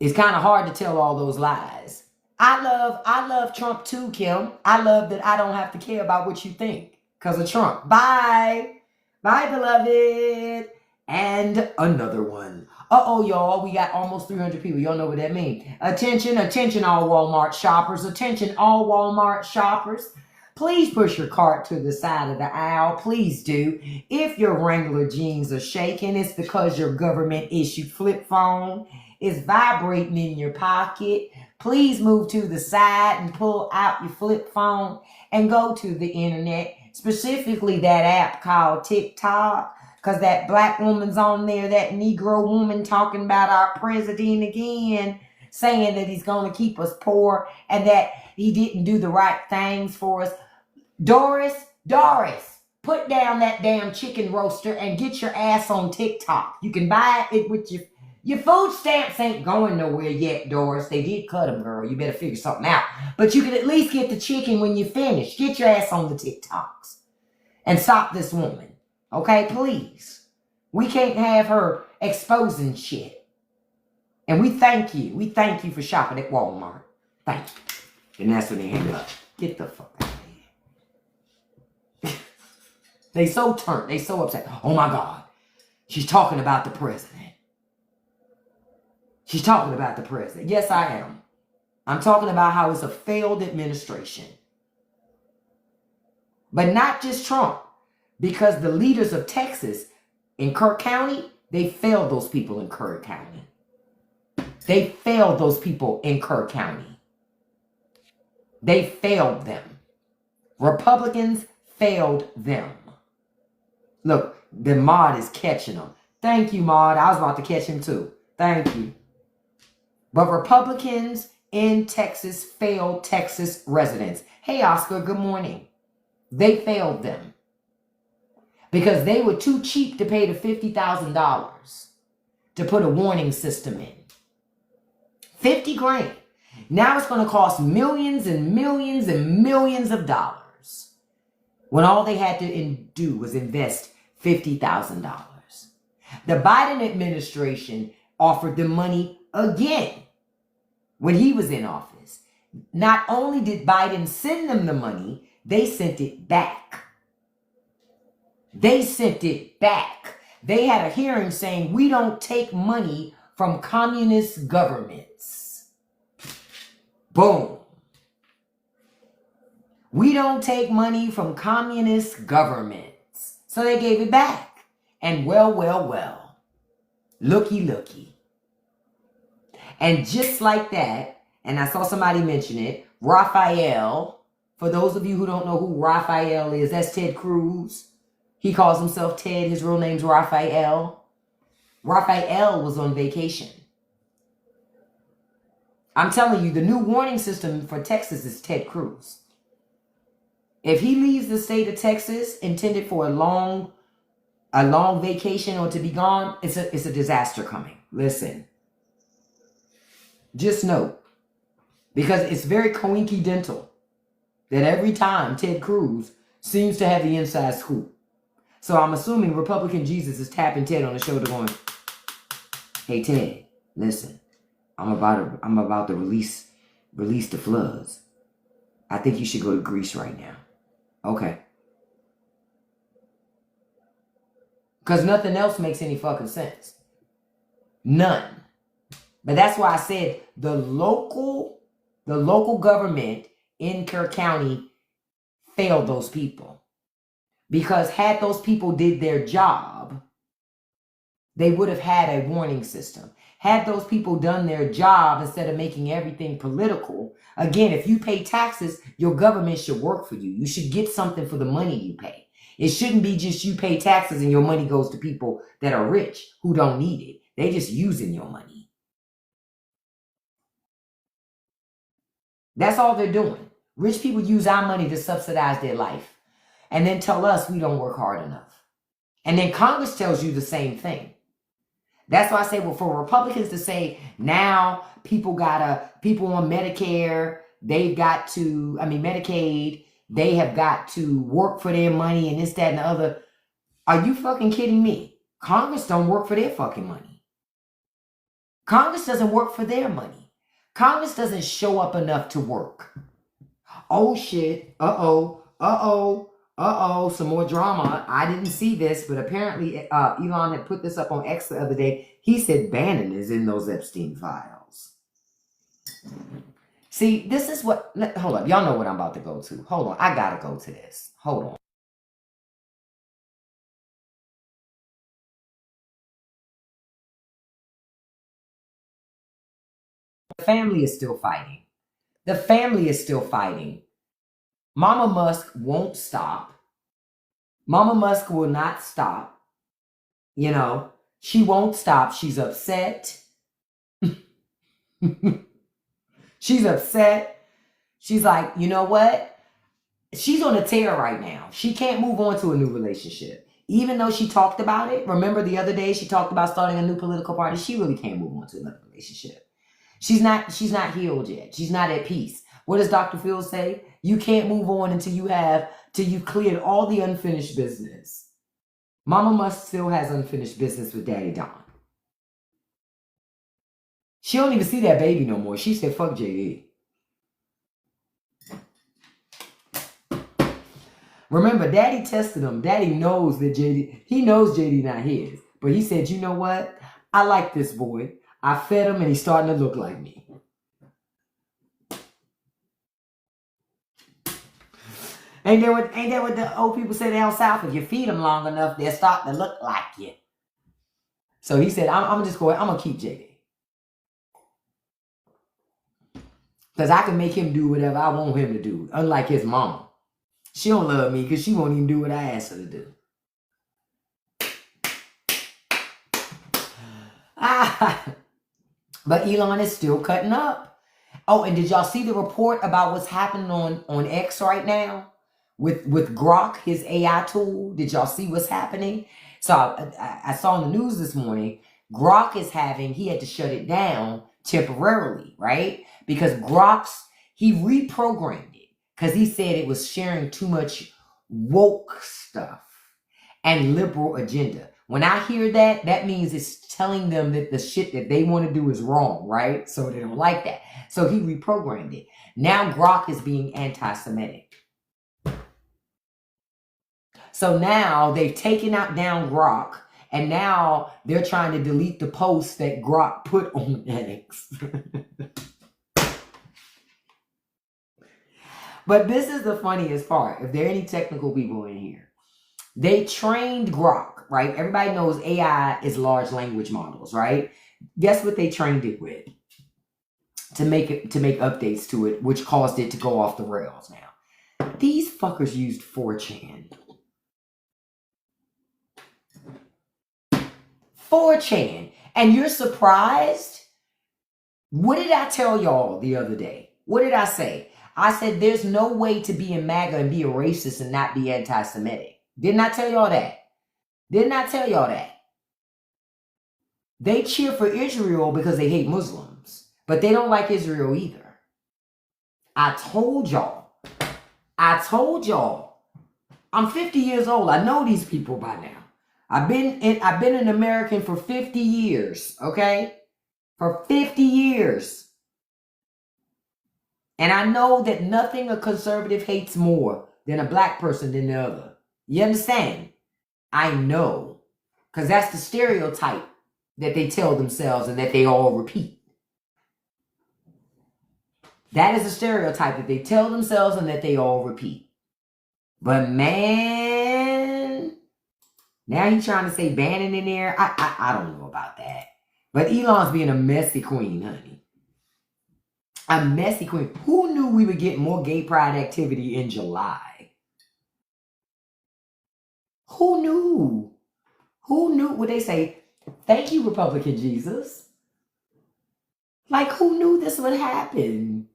It's kind of hard to tell all those lies. I love Trump too, Kim. I love that I don't have to care about what you think because of Trump. Bye. Bye, beloved. And another one. Uh-oh, y'all. We got almost 300 people. Y'all know what that means. Attention, attention, all Walmart shoppers. Attention, all Walmart shoppers. Please push your cart to the side of the aisle. Please do. If your Wrangler jeans are shaking, it's because your government-issued flip phone is vibrating in your pocket. Please move to the side and pull out your flip phone and go to the internet, specifically that app called TikTok, because that black woman's on there, that Negro woman talking about our president again, saying that he's going to keep us poor and that he didn't do the right things for us. Doris, put down that damn chicken roaster and get your ass on TikTok. You can buy it with your food stamps ain't going nowhere yet, Doris. They did cut them, girl. You better figure something out. But you can at least get the chicken when you finish. Get your ass on the TikToks and stop this woman. Okay, please. We can't have her exposing shit. And we thank you. We thank you for shopping at Walmart. Thank you. And that's when they hang up. Get the fuck out of here. They so turned. They so upset. Oh my God. She's talking about the president. She's talking about the president. Yes, I am. I'm talking about how it's a failed administration. But not just Trump. Because the leaders of Texas in Kirk County, they failed those people in Kirk County. They failed those people in Kirk County. They failed them. Republicans failed them. Look, the Maud is catching them. Thank you, Maud. I was about to catch him too. Thank you. But Republicans in Texas failed Texas residents. Hey, Oscar, good morning. They failed them. Because they were too cheap to pay the $50,000 to put a warning system in. 50 grand. Now it's going to cost millions and millions and millions of dollars. When all they had to do was invest $50,000. The Biden administration offered them money again when he was in office. Not only did Biden send them the money, they sent it back. They sent it back. They had a hearing saying, we don't take money from communist governments. Boom. We don't take money from communist governments. So they gave it back. And well. Looky. And just like that, and I saw somebody mention it, Raphael, for those of you who don't know who Raphael is, that's Ted Cruz. He calls himself Ted. His real name's Raphael. Raphael was on vacation. I'm telling you, the new warning system for Texas is Ted Cruz. If he leaves the state of Texas intended for a long vacation or to be gone, it's a disaster coming. Listen. Just know. Because it's very coincidental that every time Ted Cruz seems to have the inside scoop. So I'm assuming Republican Jesus is tapping Ted on the shoulder going, hey Ted, listen, I'm about to release the floods. I think you should go to Greece right now. Okay. Because nothing else makes any fucking sense. None. But that's why I said the local government in Kerr County failed those people. Because had those people did their job, they would have had a warning system. Had those people done their job instead of making everything political, again, if you pay taxes, your government should work for you. You should get something for the money you pay. It shouldn't be just you pay taxes and your money goes to people that are rich who don't need it. They just using your money. That's all they're doing. Rich people use our money to subsidize their life and then tell us we don't work hard enough. And then Congress tells you the same thing. That's why I say, well, for Republicans to say now people on Medicare, Medicaid, they have got to work for their money and this, that, and the other. Are you fucking kidding me? Congress don't work for their fucking money. Congress doesn't work for their money. Congress doesn't show up enough to work. Oh shit. Some more drama. I didn't see this, but apparently Elon had put this up on X the other day. He said Bannon is in those Epstein files. See, this is what... Hold up. Y'all know what I'm about to go to. Hold on. I gotta go to this. Hold on. The family is still fighting. The family is still fighting. Mama Musk won't stop. Mama Musk will not stop. You know, she won't stop. She's upset. She's upset. She's like, you know what? She's on a tear right now. She can't move on to a new relationship. Even though she talked about it. Remember the other day she talked about starting a new political party? She really can't move on to another relationship. She's not healed yet. She's not at peace. What does Dr. Phil say? You can't move on until you cleared all the unfinished business. Mama Musk still has unfinished business with Daddy Don. She don't even see that baby no more. She said, fuck JD. Remember, Daddy tested him. Daddy knows that he knows JD not his. But he said, you know what? I like this boy. I fed him and he's starting to look like me. Ain't that what the old people say down south? If you feed them long enough, they'll start to look like you. So he said, I'm going to keep JD. Because I can make him do whatever I want him to do. Unlike his mama. She don't love me because she won't even do what I asked her to do. But Elon is still cutting up. Oh, and did y'all see the report about what's happening on X right now? With Grok, his AI tool? Did y'all see what's happening? So I saw in the news this morning, Grok he had to shut it down temporarily, right? Because he reprogrammed it because he said it was sharing too much woke stuff and liberal agenda. When I hear that, that means it's telling them that the shit that they want to do is wrong, right? So they don't like that. So he reprogrammed it. Now Grok is being anti-Semitic. So now they've taken down Grok, and now they're trying to delete the post that Grok put on X. But this is the funniest part. If there are any technical people in here, they trained Grok, right? Everybody knows AI is large language models, right? Guess what they trained it with to make updates to it, which caused it to go off the rails now. These fuckers used 4chan. 4chan. And you're surprised? What did I tell y'all the other day? What did I say? I said there's no way to be in MAGA and be a racist and not be anti-Semitic. Didn't I tell y'all that? Didn't I tell y'all that? They cheer for Israel because they hate Muslims, but they don't like Israel either. I told y'all. I'm 50 years old. I know these people by now. I've been an American for 50 years, okay? For 50 years. And I know that nothing a conservative hates more than a black person than the other. You understand? I know. Because that's the stereotype that they tell themselves and that they all repeat. That is a stereotype that they tell themselves and that they all repeat. But man, now he's trying to say Bannon in there. I don't know about that. But Elon's being a messy queen, honey. A messy queen. Who knew we would get more gay pride activity in July? Who knew? Who knew? Would they say, thank you, Republican Jesus? Like, who knew this would happen?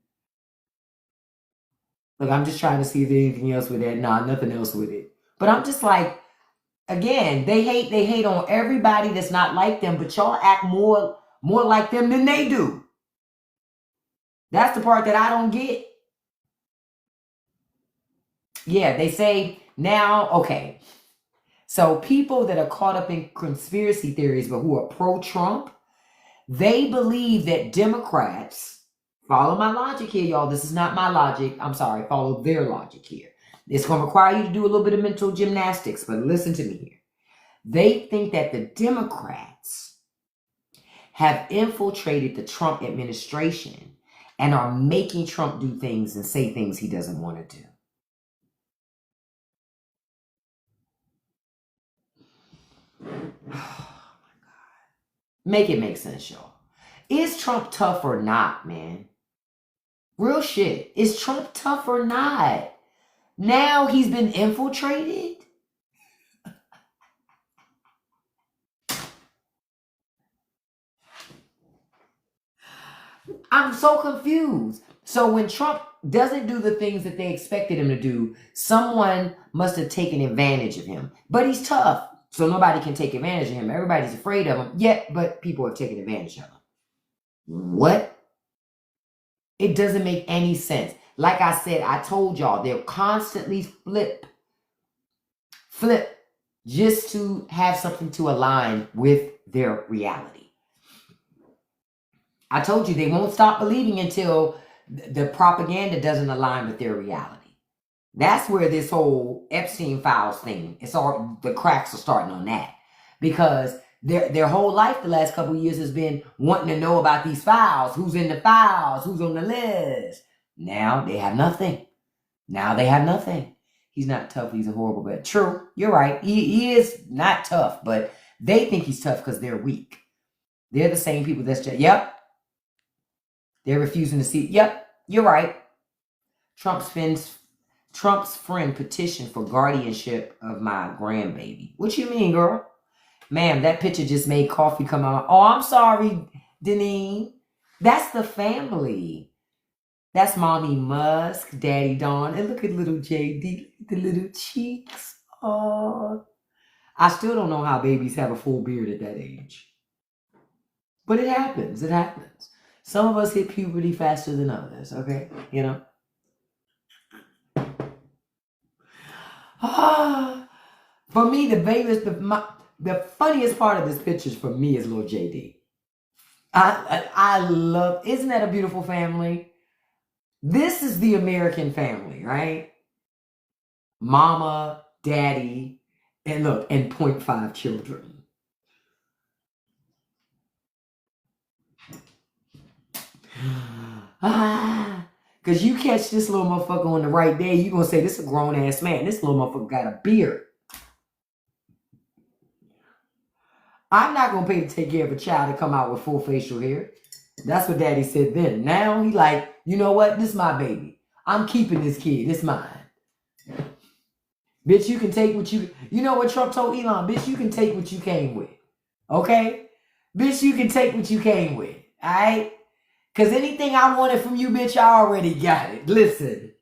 Look, I'm just trying to see if there's anything else with that. Nah, nothing else with it. But I'm just like, again, they hate on everybody that's not like them, but y'all act more like them than they do. That's the part that I don't get. Yeah, they say now, okay. So people that are caught up in conspiracy theories, but who are pro-Trump, they believe that Democrats, follow my logic here, y'all. This is not my logic. I'm sorry, follow their logic here. It's going to require you to do a little bit of mental gymnastics, but listen to me here. They think that the Democrats have infiltrated the Trump administration and are making Trump do things and say things he doesn't want to do. Oh my God. Make it make sense, y'all. Is Trump tough or not, man? Real shit. Is Trump tough or not? Now he's been infiltrated? I'm so confused. So when Trump doesn't do the things that they expected him to do, someone must have taken advantage of him. But he's tough, so nobody can take advantage of him. Everybody's afraid of him, yet, but people have taken advantage of him. What? It doesn't make any sense. Like I said, I told y'all, they'll constantly flip, just to have something to align with their reality. I told you they won't stop believing until the propaganda doesn't align with their reality. That's where this whole Epstein files thing, it's all the cracks are starting on that. Because their whole life the last couple of years has been wanting to know about these files, who's in the files, who's on the list. Now they have nothing. He's not tough, he's a horrible but true, you're right. He is not tough, but they think he's tough because they're weak. They're the same people that's just, yep. They're refusing to see. Yep, you're right. Trump's friend petitioned for guardianship of my grandbaby. What you mean, girl? Ma'am, that picture just made coffee come out. Oh, I'm sorry, Deneen. That's the family. That's Mommy Musk, Daddy Dawn. And look at little JD. Look at the little cheeks. Oh. I still don't know how babies have a full beard at that age. But it happens. It happens. Some of us hit puberty faster than others, okay? You know? For me, the funniest part of this picture for me is little JD. I love, isn't that a beautiful family? This is the American family, right? Mama, daddy, and look, and 0.5 children. Because you catch this little motherfucker on the right day, you going to say, this is a grown-ass man. This little motherfucker got a beard. I'm not going to pay to take care of a child to come out with full facial hair. That's what daddy said then. Now he like, you know what? This is my baby. I'm keeping this kid. It's mine. Bitch, you can take what you know what Trump told Elon? Bitch, you can take what you came with. Okay? Bitch, you can take what you came with. Alright? Because anything I wanted from you, bitch, I already got it. Listen.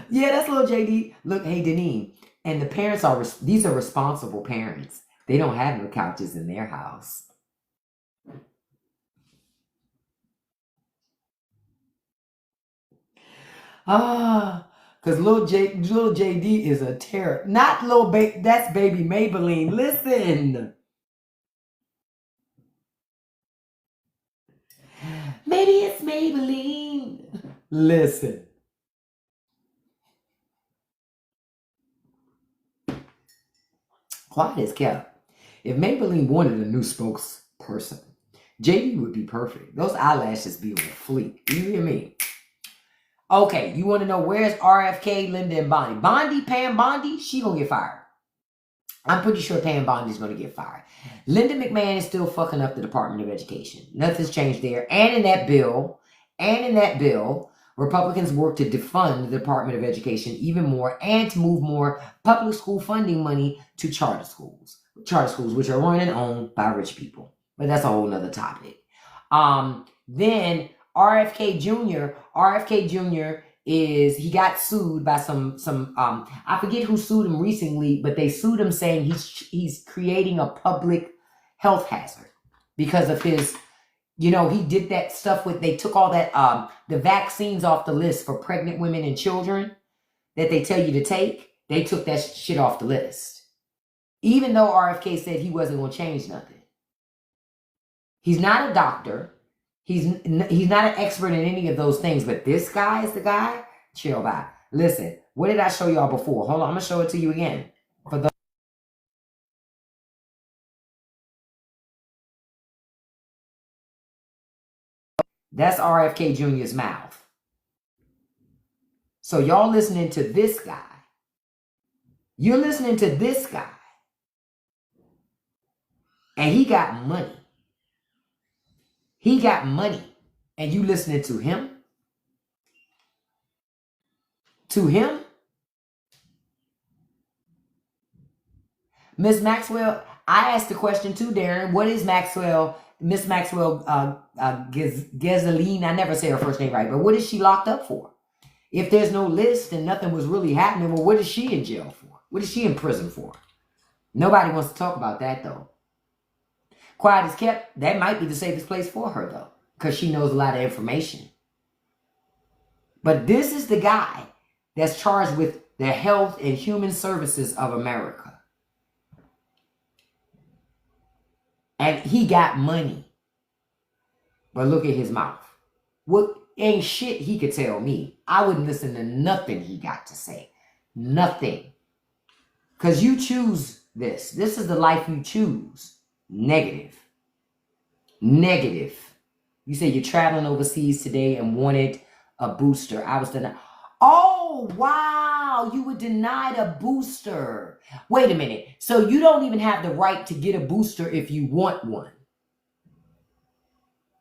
Yeah, that's little JD. Look, hey, Deneen. And the parents these are responsible parents. They don't have no couches in their house. Because little JD is a terror. Not little baby, that's baby Maybelline. Listen. Maybe it's Maybelline. Listen. Quiet as kept. If Maybelline wanted a new spokesperson, JD would be perfect. Those eyelashes be on fleek. You hear me? Okay, you want to know where's RFK, Linda, and Bondi? Pam Bondi, she gonna get fired. I'm pretty sure Pam Bondi's gonna get fired. Linda McMahon is still fucking up the Department of Education. Nothing's changed there. And in that bill, Republicans work to defund the Department of Education even more and to move more public school funding money to charter schools, which are run and owned by rich people. But that's a whole nother topic. Then RFK Jr. He got sued by some I forget who sued him recently, but they sued him saying he's creating a public health hazard because of his, he did that stuff they took all that the vaccines off the list for pregnant women and children that they tell you to take. They took that shit off the list. Even though RFK said he wasn't going to change nothing. He's not a doctor. He's not an expert in any of those things, but this guy is the guy. Chill, bye. Listen, what did I show y'all before? Hold on, I'm going to show it to you again. That's RFK Jr.'s mouth. So y'all listening to this guy. You're listening to this guy. And he got money. He got money. And you listening to him? To him? Miss Maxwell, I asked the question too, Darren. What is Miss Maxwell Gezeline? I never say her first name right, but what is she locked up for? If there's no list and nothing was really happening, well, what is she in jail for? What is she in prison for? Nobody wants to talk about that, though. Quiet as kept, that might be the safest place for her, though, because she knows a lot of information. But this is the guy that's charged with the health and human services of America. And he got money. But look at his mouth. What ain't shit he could tell me. I wouldn't listen to nothing he got to say. Nothing. Because you choose this. This is the life you choose. Negative. Negative. You say you're traveling overseas today and wanted a booster. I was denied. Oh, wow. You were denied a booster. Wait a minute. So you don't even have the right to get a booster if you want one.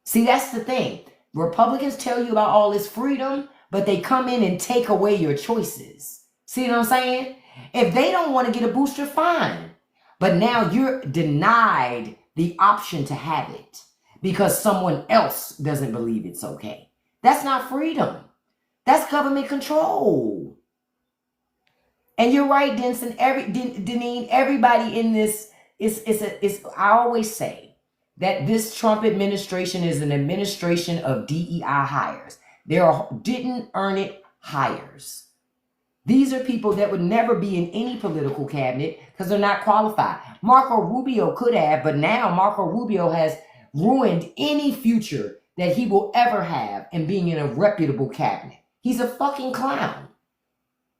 See, that's the thing. Republicans tell you about all this freedom, but they come in and take away your choices. See what I'm saying? If they don't want to get a booster, fine. But now you're denied the option to have it because someone else doesn't believe it's okay. That's not freedom. That's government control. And you're right, Denson. Deneen, everybody in this is. I always say that this Trump administration is an administration of DEI hires. Didn't earn it hires. These are people that would never be in any political cabinet because they're not qualified. Marco Rubio could have, but now Marco Rubio has ruined any future that he will ever have in being in a reputable cabinet. He's a fucking clown.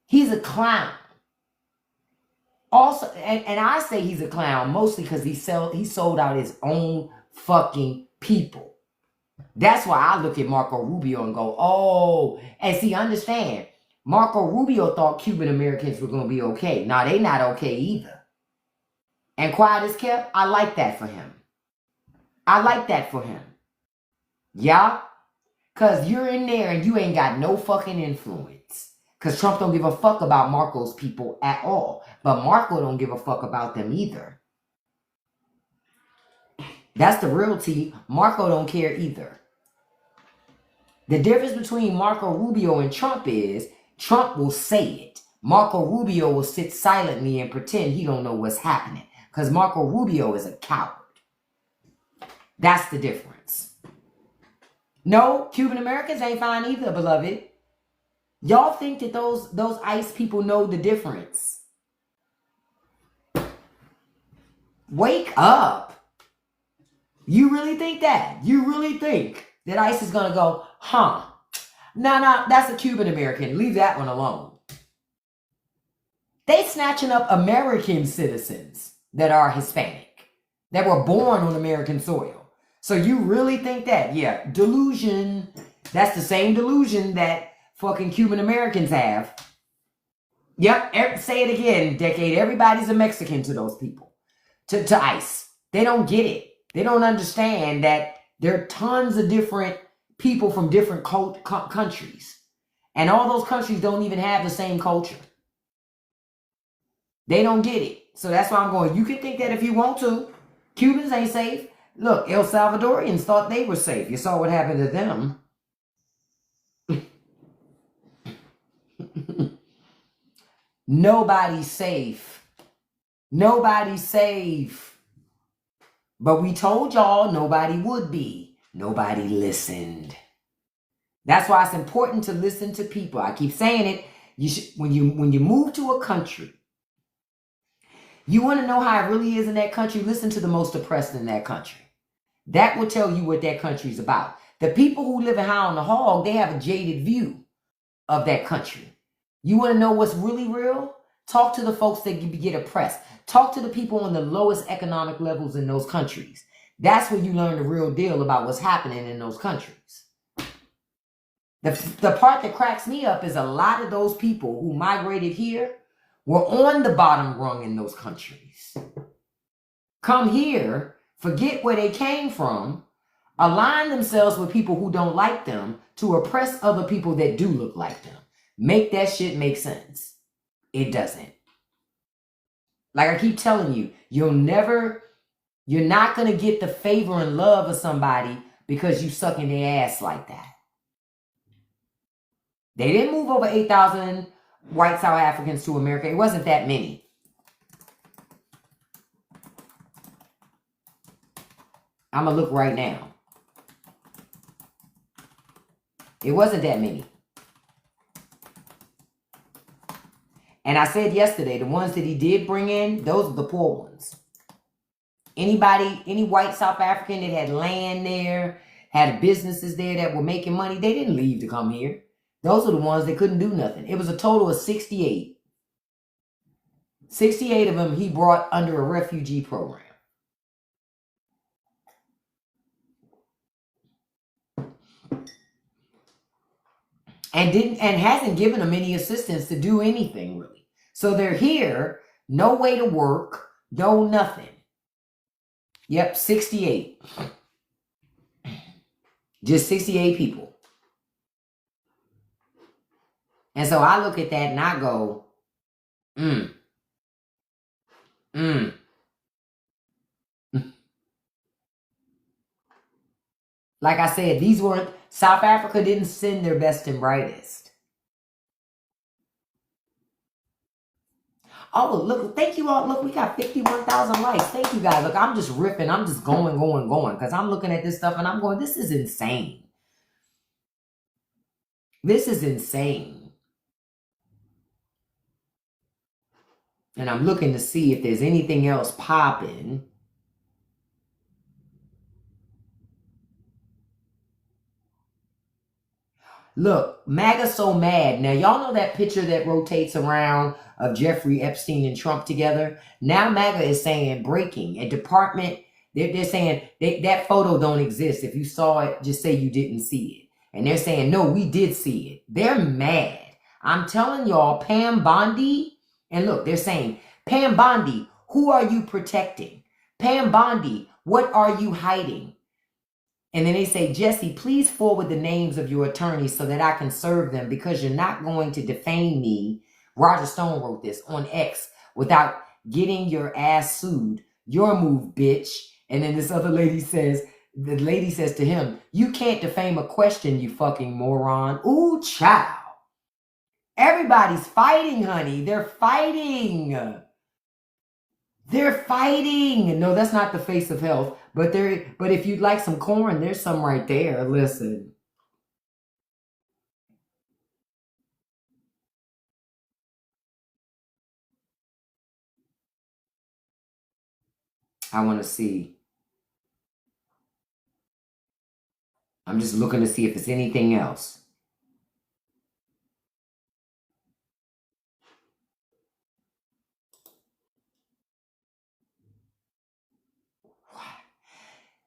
He's a clown. Also, and I say he's a clown mostly because he sold out his own fucking people. That's why I look at Marco Rubio and go, oh, and see, understand, Marco Rubio thought Cuban Americans were going to be okay. Now, they not okay either. And quiet as kept, I like that for him. I like that for him. Yeah? Because you're in there and you ain't got no fucking influence. Because Trump don't give a fuck about Marco's people at all. But Marco don't give a fuck about them either. That's the real tea. Marco don't care either. The difference between Marco Rubio and Trump is Trump will say it. Marco Rubio will sit silently and pretend he don't know what's happening. Because Marco Rubio is a coward. That's the difference. No, Cuban Americans ain't fine either, beloved. Y'all think that those ICE people know the difference. Wake up. You really think that? You really think that ICE is going to go, huh? No, that's a Cuban American. Leave that one alone. They snatching up American citizens that are Hispanic, that were born on American soil. So you really think that? Yeah, delusion. That's the same delusion that fucking Cuban Americans have. Yep, say it again, Decade. Everybody's a Mexican to those people, to ICE. They don't get it. They don't understand that there are tons of different people from different countries. And all those countries don't even have the same culture. They don't get it. So that's why I'm going, you can think that if you want to. Cubans ain't safe. Look, El Salvadorians thought they were safe. You saw what happened to them. Nobody's safe. Nobody's safe. But we told y'all nobody would be. Nobody listened. That's why it's important to listen to people. I keep saying it. You should, when you move to a country, you want to know how it really is in that country, listen to the most oppressed in that country. That will tell you what that country's about. The people who live in high on the hog, they have a jaded view of that country. You want to know what's really real? Talk to the folks that get oppressed. Talk to the people on the lowest economic levels in those countries. That's where you learn the real deal about what's happening in those countries. The part that cracks me up is a lot of those people who migrated here were on the bottom rung in those countries. Come here, forget where they came from, align themselves with people who don't like them to oppress other people that do look like them. Make that shit make sense. It doesn't. Like I keep telling you, you're not going to get the favor and love of somebody because you sucking their ass like that. They didn't move over 8,000 white South Africans to America. It wasn't that many. I'm going to look right now. It wasn't that many. And I said yesterday, the ones that he did bring in, those are the poor ones. Any white South African that had land there, had businesses there that were making money, they didn't leave to come here. Those are the ones that couldn't do nothing. It was a total of 68. 68 of them he brought under a refugee program. And hasn't given them any assistance to do anything really. So they're here, no way to work, no nothing. Yep, 68. Just 68 people. And so I look at that and I go, Like I said, South Africa didn't send their best and brightest. Oh, look, thank you all. Look, we got 51,000 likes. Thank you guys. Look, I'm just ripping. I'm just going. Because I'm looking at this stuff and I'm going, this is insane. This is insane. And I'm looking to see if there's anything else popping. Look, MAGA's so mad. Now, y'all know that picture that rotates around of Jeffrey Epstein and Trump together? Now MAGA is saying breaking. A department, they're saying that photo don't exist. If you saw it, just say you didn't see it. And they're saying, no, we did see it. They're mad. I'm telling y'all, Pam Bondi, and look, they're saying, Pam Bondi, who are you protecting? Pam Bondi, what are you hiding? And then they say, Jesse, please forward the names of your attorneys so that I can serve them because you're not going to defame me. Roger Stone wrote this on X without getting your ass sued. Your move, bitch. And then this other lady says, the lady says to him, you can't defame a question, you fucking moron. Ooh, child. Everybody's fighting, honey. They're fighting. They're fighting. No, that's not the face of health. But if you'd like some corn, there's some right there. Listen. I want to see. I'm just looking to see if it's anything else.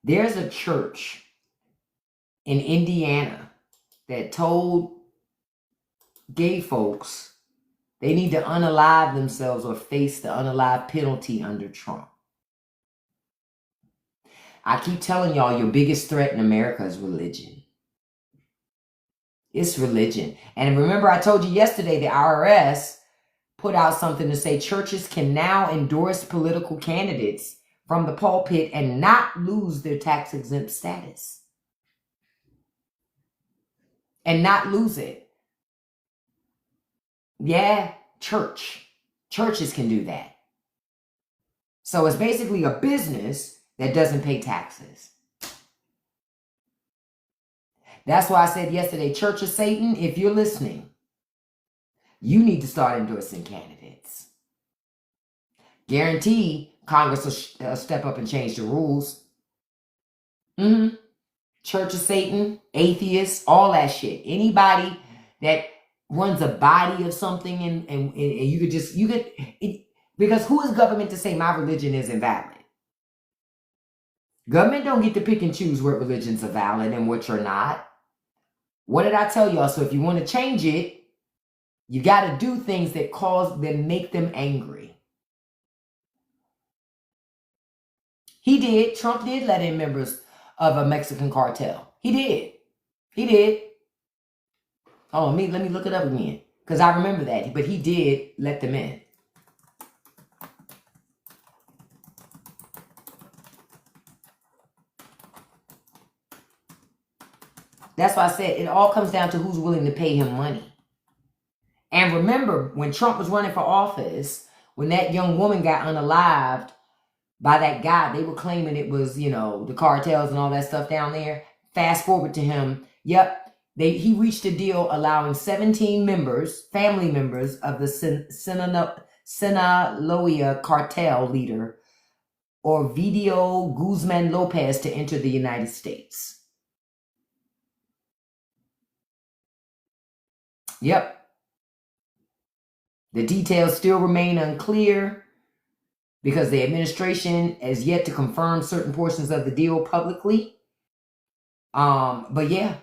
There's a church in Indiana that told gay folks they need to unalive themselves or face the unalive penalty under Trump. I keep telling y'all, your biggest threat in America is religion. It's religion. And remember, I told you yesterday, the IRS put out something to say churches can now endorse political candidates from the pulpit and not lose their tax-exempt status. And not lose it. Yeah, churches can do that. So it's basically a business that doesn't pay taxes. That's why I said yesterday, Church of Satan, if you're listening, you need to start endorsing candidates. Guarantee Congress will step up and change the rules. Church of Satan, atheists, all that shit. Anybody that runs a body of something and you could because who is government to say my religion is invalid? Government don't get to pick and choose what religions are valid and which are not. What did I tell y'all? So if you want to change it, you got to do things that make them angry. He did. Trump did let in members of a Mexican cartel. He did. Oh, let me look it up again. Because I remember that. But he did let them in. That's why I said it all comes down to who's willing to pay him money. And remember, when Trump was running for office, when that young woman got unalived by that guy, they were claiming it was, the cartels and all that stuff down there. Fast forward to him. Yep. He reached a deal allowing 17 family members of the Sinaloa cartel leader, Ovidio Guzman Lopez, to enter the United States. Yep. The details still remain unclear because the administration has yet to confirm certain portions of the deal publicly. But yeah.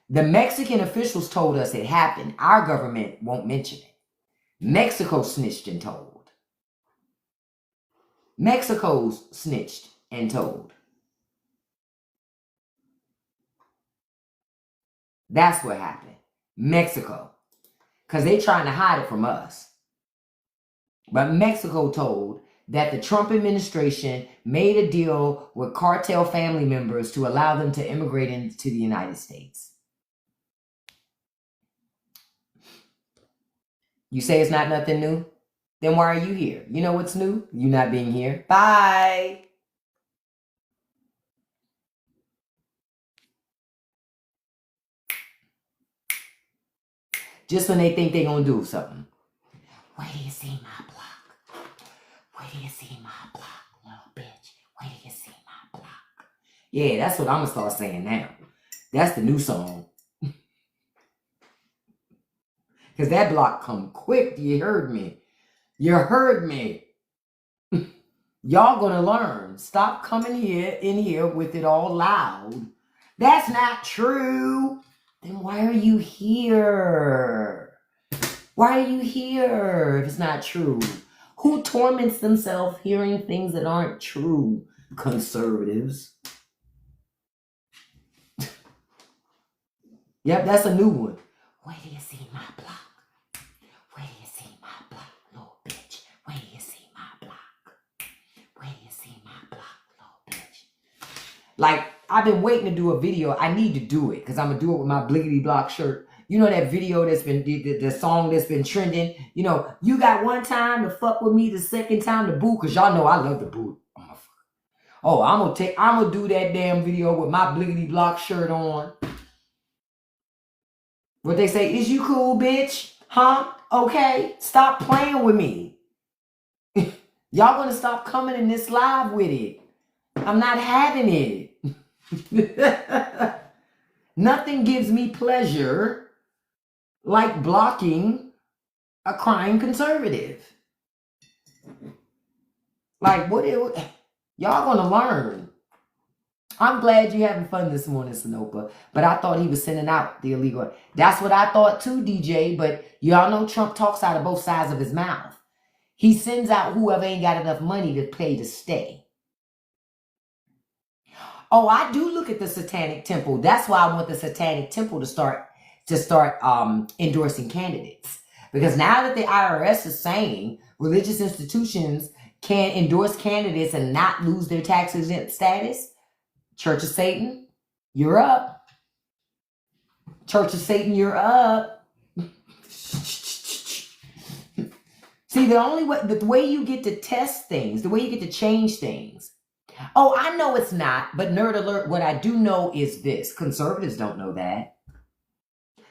The Mexican officials told us it happened. Our government won't mention it. Mexico snitched and told. Mexico's snitched and told. That's what happened. Mexico. Because they're trying to hide it from us. But Mexico told that the Trump administration made a deal with cartel family members to allow them to immigrate into the United States. You say it's not nothing new? Then why are you here? You know what's new? You not being here. Bye. Just when they think they're going to do something. Where do you see my block? Where do you see my block, little bitch? Where do you see my block? Yeah, that's what I'm going to start saying now. That's the new song. Because that block come quick. You heard me. You heard me. Y'all gonna learn. Stop coming in here with it all loud. That's not true. Then why are you here? Why are you here if it's not true? Who torments themselves hearing things that aren't true? Conservatives. Yep, that's a new one. Where do you see my block? Where do you see my block, little bitch? Where do you see my block? Where do you see my block, little bitch? Like, I've been waiting to do a video. I need to do it because I'm going to do it with my Bliggity Block shirt. You know that video that's been, the song that's been trending? You know, you got one time to fuck with me, the second time to boo, because y'all know I love the boo. Oh, I'm going to do that damn video with my Bliggity Block shirt on. What they say, is you cool, bitch? Huh? Okay, stop playing with me. Y'all going to stop coming in this live with it. I'm not having it. Nothing gives me pleasure like blocking a crying conservative. Like, y'all gonna learn. I'm glad you're having fun this morning, Sinopa, but I thought he was sending out the illegal. That's what I thought too, DJ, but y'all know Trump talks out of both sides of his mouth. He sends out whoever ain't got enough money to pay to stay. Oh, I do look at the Satanic Temple. That's why I want the Satanic Temple to start endorsing candidates. Because now that the IRS is saying religious institutions can endorse candidates and not lose their tax exempt status, Church of Satan, you're up. Church of Satan, you're up. See, the way you get to test things, the way you get to change things. Oh, I know it's not, but nerd alert, what I do know is this. Conservatives don't know that.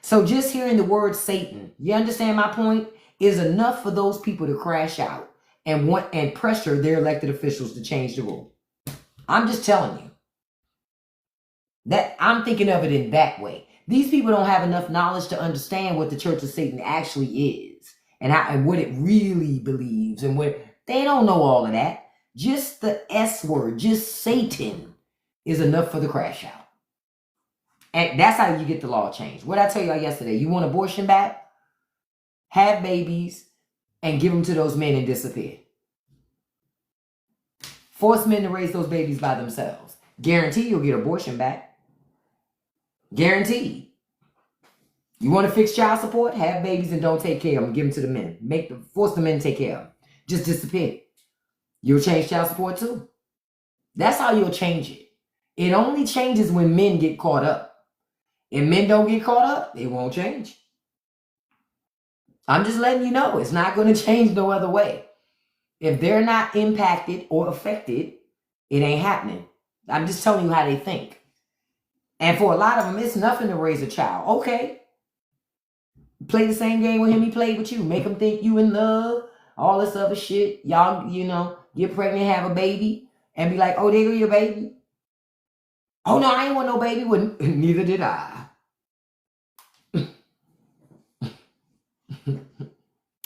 So just hearing the word Satan, you understand my point, is enough for those people to crash out and pressure their elected officials to change the rule. I'm just telling you. That I'm thinking of it in that way. These people don't have enough knowledge to understand what the Church of Satan actually is and what it really believes and what they don't know all of that. Just the S word, just Satan is enough for the crash out. And that's how you get the law changed. What I tell y'all yesterday, you want abortion back? Have babies and give them to those men and disappear. Force men to raise those babies by themselves. Guarantee you'll get abortion back. Guaranteed. You want to fix child support? Have babies and don't take care of them. Give them to the men. Force the men to take care of them. Just disappear. You'll change child support too. That's how you'll change it. It only changes when men get caught up. If men don't get caught up, it won't change. I'm just letting you know. It's not going to change no other way. If they're not impacted or affected, it ain't happening. I'm just telling you how they think. And for a lot of them, it's nothing to raise a child. Okay. Play the same game with him he played with you. Make him think you in love. All this other shit. Y'all, get pregnant, have a baby. And be like, oh, there go your baby. Oh, no, I ain't want no baby. Well, neither did I.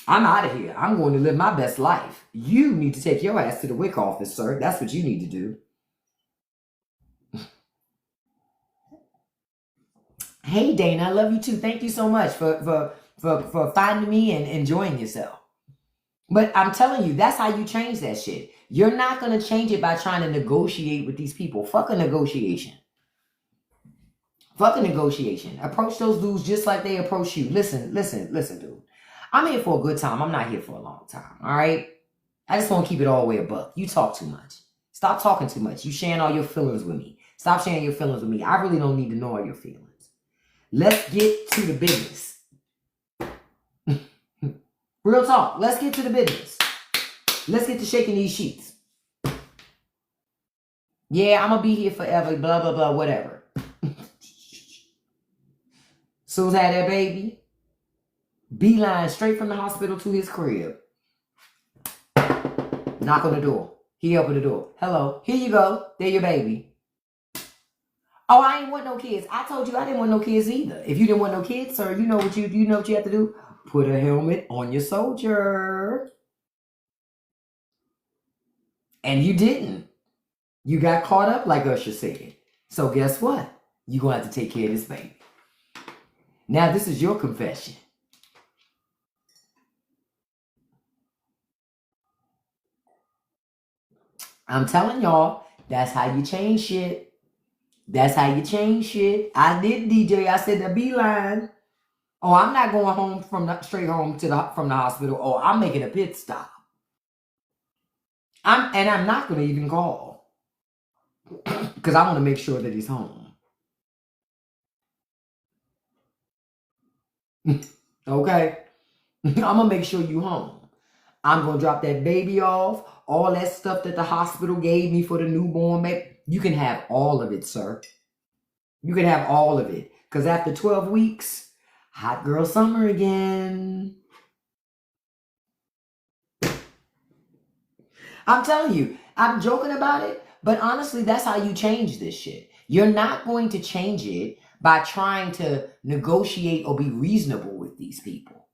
I'm out of here. I'm going to live my best life. You need to take your ass to the WIC office, sir. That's what you need to do. Hey, Dana, I love you too. Thank you so much for finding me and enjoying yourself. But I'm telling you, that's how you change that shit. You're not going to change it by trying to negotiate with these people. Fuck a negotiation. Fuck a negotiation. Approach those dudes just like they approach you. Listen, dude. I'm here for a good time. I'm not here for a long time. All right? I just want to keep it all the way above. You talk too much. Stop talking too much. You sharing all your feelings with me. Stop sharing your feelings with me. I really don't need to know all your feelings. Let's get to the business. Real talk. Let's get to the business. Let's get to shaking these sheets. Yeah, I'm going to be here forever, blah, blah, blah, whatever. Sue's had that baby. Beeline straight from the hospital to his crib. Knock on the door. He opened the door. Hello. Here you go. There your baby. Oh, I ain't want no kids. I told you I didn't want no kids either. If you didn't want no kids, sir, you know what you have to do? Put a helmet on your soldier. And you didn't. You got caught up, like Usher said. So guess what? You're going to have to take care of this baby. Now, this is your confession. I'm telling y'all, that's how you change shit. That's how you change shit. I did, DJ. I said the beeline. Oh, I'm not going home straight home from the hospital. Oh, I'm making a pit stop. I'm not going to even call because I want to make sure that he's home. Okay, I'm gonna make sure you home. I'm gonna drop that baby off. All that stuff that the hospital gave me for the newborn baby, you can have all of it, sir. You can have all of it. Because after 12 weeks, hot girl summer again. I'm telling you, I'm joking about it, but honestly, that's how you change this shit. You're not going to change it by trying to negotiate or be reasonable with these people.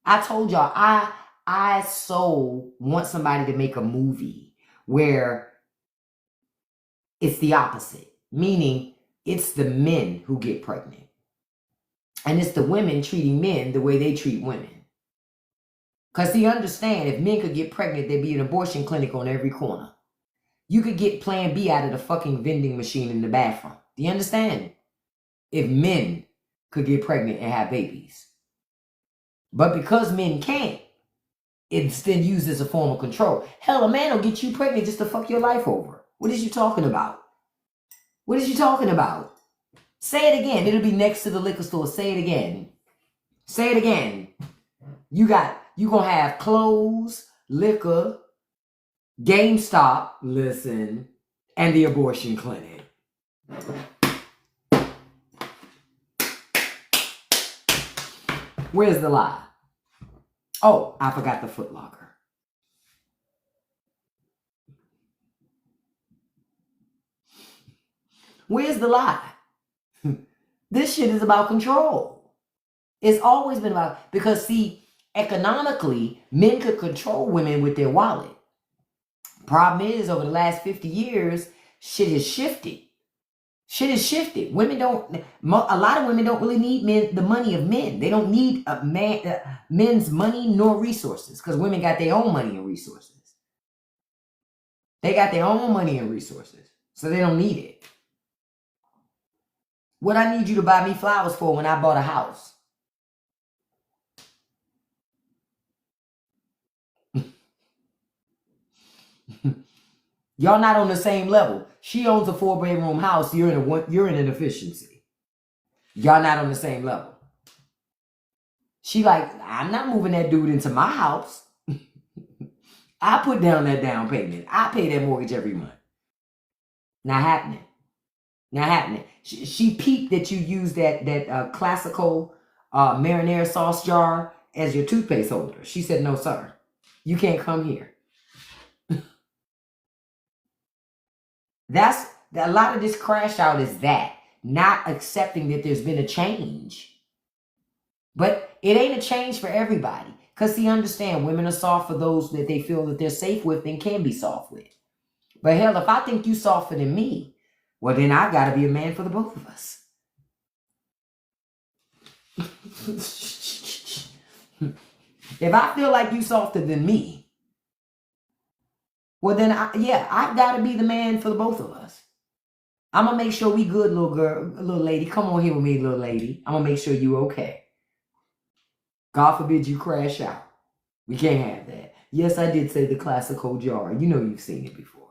I told y'all, I so want somebody to make a movie where it's the opposite, meaning it's the men who get pregnant. And it's the women treating men the way they treat women. Because see, understand, if men could get pregnant, there'd be an abortion clinic on every corner. You could get Plan B out of the fucking vending machine in the bathroom. Do you understand? If men could get pregnant and have babies. But because men can't, it's then used as a form of control. Hell, a man will get you pregnant just to fuck your life over. What is you talking about? What is you talking about? Say it again. It'll be next to the liquor store. Say it again. Say it again. You gonna have clothes, liquor, GameStop, listen, and the abortion clinic. Where's the lie? Oh, I forgot the Foot Locker. Where's the lie? This shit is about control. It's always been about, because see, economically, men could control women with their wallet. Problem is, over the last 50 years, shit has shifted. Shit has shifted. A lot of women don't really need the money of men. They don't need men's money nor resources, because women got their own money and resources. They got their own money and resources, so they don't need it. What I need you to buy me flowers for when I bought a house? Y'all not on the same level. She owns a 4-bedroom house. You're in an efficiency. Y'all not on the same level. She like, I'm not moving that dude into my house. I put down that down payment. I pay that mortgage every month. Not happening. Not happening. She peeped that you use that classical marinara sauce jar as your toothpaste holder. She said, no, sir. You can't come here. A lot of this crash out is that. Not accepting that there's been a change. But it ain't a change for everybody. Because see, understand, women are soft for those that they feel that they're safe with and can be soft with. But hell, if I think you softer than me, well, then I got to be a man for the both of us. If I feel like you softer than me, well, then, I've got to be the man for the both of us. I'm going to make sure we good, little girl, little lady. Come on here with me, little lady. I'm going to make sure you okay. God forbid you crash out. We can't have that. Yes, I did say the classical jar. You know you've seen it before.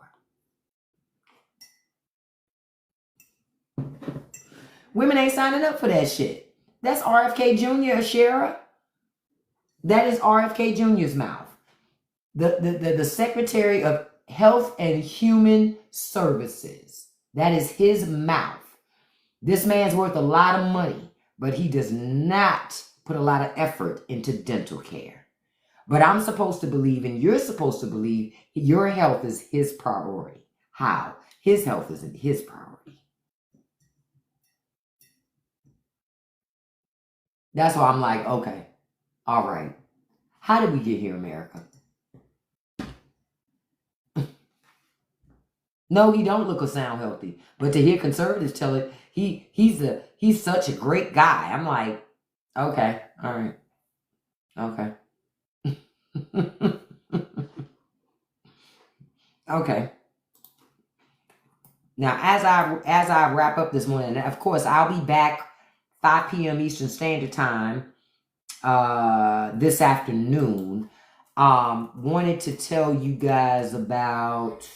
Women ain't signing up for that shit. That's RFK Jr., Shara. That is RFK Jr.'s mouth. The Secretary of Health and Human Services. That is his mouth. This man's worth a lot of money, but he does not put a lot of effort into dental care. But I'm supposed to believe, and you're supposed to believe, your health is his priority. How? his health isn't his priority. That's why I'm like, okay, all right. How did we get here, America? No, he don't look or sound healthy. But to hear conservatives tell it, he's such a great guy. I'm like, okay, all right, okay. Okay. Now, as I wrap up this morning, of course, I'll be back 5 p.m. Eastern Standard Time this afternoon. Wanted to tell you guys about,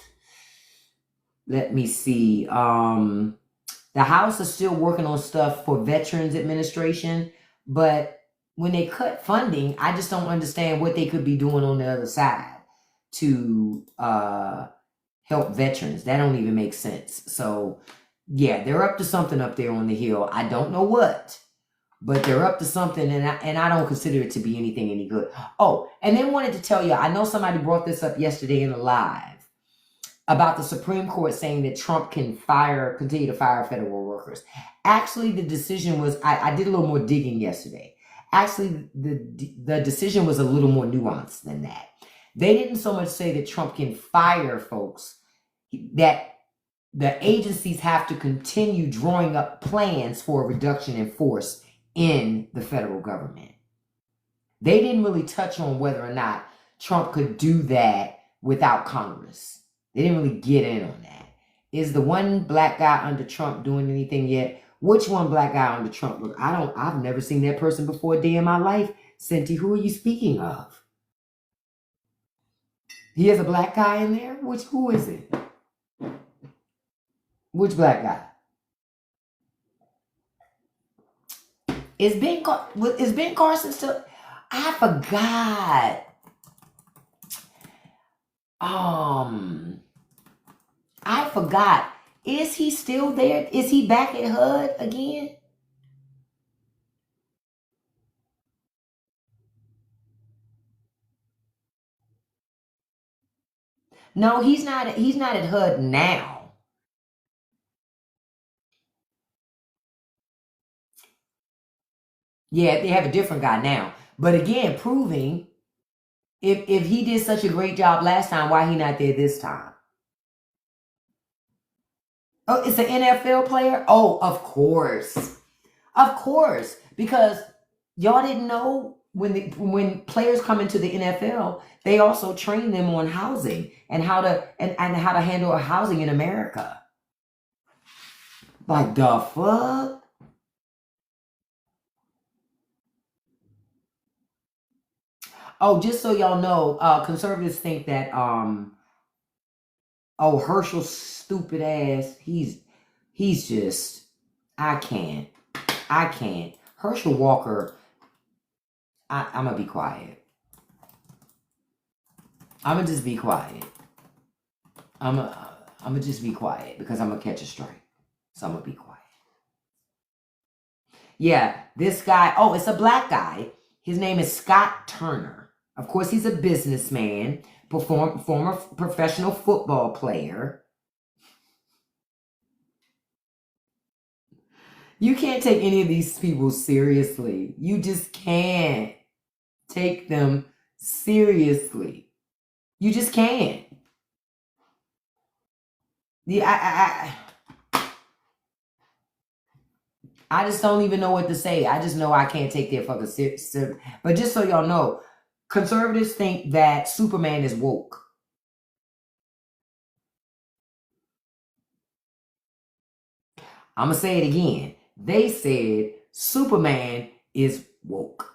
let me see. The House is still working on stuff for Veterans Administration, but when they cut funding, I just don't understand what they could be doing on the other side to help veterans. That don't even make sense. So yeah, they're up to something up there on the Hill. I don't know what, but they're up to something, and I don't consider it to be anything any good. Oh, and then wanted to tell you, I know somebody brought this up yesterday in a live about the Supreme Court saying that Trump can continue to fire federal workers. Actually, the decision was, I did a little more digging yesterday. Actually, the decision was a little more nuanced than that. They didn't so much say that Trump can fire folks, that the agencies have to continue drawing up plans for a reduction in force in the federal government. They didn't really touch on whether or not Trump could do that without Congress. They didn't really get in on that. Is the one black guy under Trump doing anything yet? Which one black guy under Trump? Look, I've never seen that person before a day in my life. Cindy, who are you speaking of? He has a black guy in there? Who is it? Which black guy? Is Ben Carson still? I forgot. I forgot. Is he still there? Is he back at HUD again? No, he's not. He's not at HUD now. Yeah, they have a different guy now. But again, proving if he did such a great job last time, why he not there this time? Oh, it's an NFL player? Oh, of course. Of course. Because y'all didn't know when players come into the NFL, they also train them on housing and how to handle housing in America. Like the fuck? Oh, just so y'all know, conservatives think that Herschel's stupid ass, he's just, I can't. Herschel Walker, I'm gonna be quiet. I'm gonna just be quiet. I'm gonna just be quiet because I'm gonna catch a strike. So I'm gonna be quiet. Yeah, this guy, oh, it's a black guy. His name is Scott Turner. Of course, he's a businessman, former professional football player. You can't take any of these people seriously. You just can't take them seriously. You just can't. I just don't even know what to say. I just know I can't take their fucking serious. But just so y'all know, conservatives think that Superman is woke. I'm going to say it again. They said Superman is woke.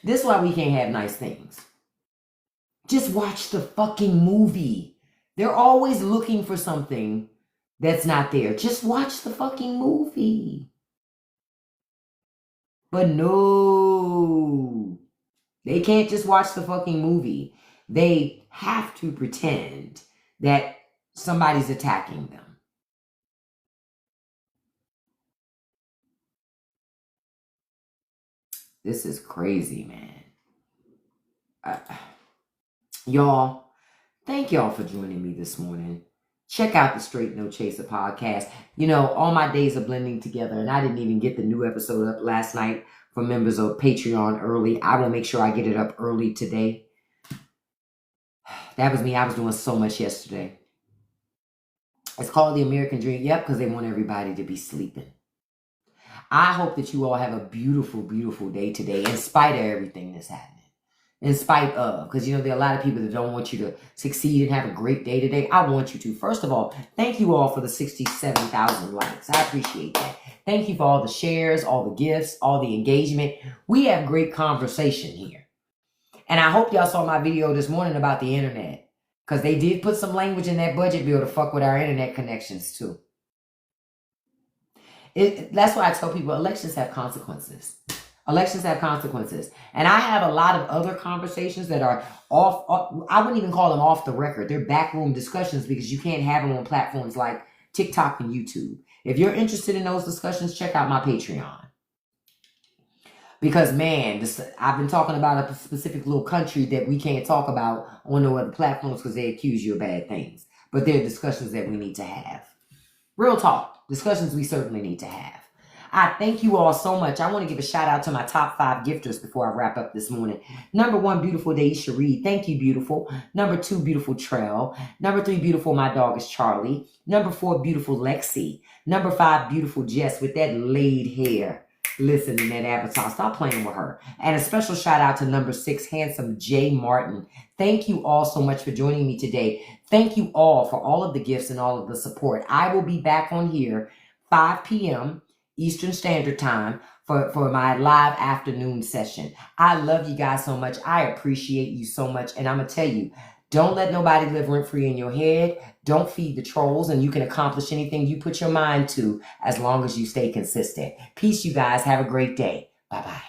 This is why we can't have nice things. Just watch the fucking movie. They're always looking for something that's not there. Just watch the fucking movie. But no, they can't just watch the fucking movie. They have to pretend that somebody's attacking them. This is crazy, man. Y'all, Thank y'all for joining me this morning. Check out the Straight No Chaser podcast. You know, all my days are blending together, and I didn't even get the new episode up last night for members of Patreon early. I will make sure I get it up early today. That was me. I was doing so much yesterday. It's called The American Dream. Yep, because they want everybody to be sleeping. I hope that you all have a beautiful, beautiful day today, in spite of everything that's happening. In spite of, because you know, there are a lot of people that don't want you to succeed and have a great day today. I want you to. First of all, thank you all for the 67,000 likes. I appreciate that. Thank you for all the shares, all the gifts, all the engagement. We have great conversation here. And I hope y'all saw my video this morning about the internet, because they did put some language in that budget bill to fuck with our internet connections too. That's why I tell people elections have consequences. Elections have consequences. And I have a lot of other conversations that are off, I wouldn't even call them off the record. They're backroom discussions because you can't have them on platforms like TikTok and YouTube. If you're interested in those discussions, check out my Patreon. Because, man, I've been talking about a specific little country that we can't talk about on no other platforms because they accuse you of bad things. But they're discussions that we need to have. Real talk. Discussions we certainly need to have. I thank you all so much. I want to give a shout out to my top 5 gifters before I wrap up this morning. Number 1, beautiful Daisha Reed. Thank you, beautiful. Number 2, beautiful Trell. Number 3, beautiful my dog is Charlie. Number 4, beautiful Lexi. Number 5, beautiful Jess with that laid hair. Listen, in that avatar. Stop playing with her. And a special shout out to number 6, handsome Jay Martin. Thank you all so much for joining me today. Thank you all for all of the gifts and all of the support. I will be back on here 5 p.m. Eastern Standard Time for my live afternoon session. I love you guys so much. I appreciate you so much. And I'm going to tell you, don't let nobody live rent-free in your head. Don't feed the trolls, and you can accomplish anything you put your mind to as long as you stay consistent. Peace, you guys. Have a great day. Bye-bye.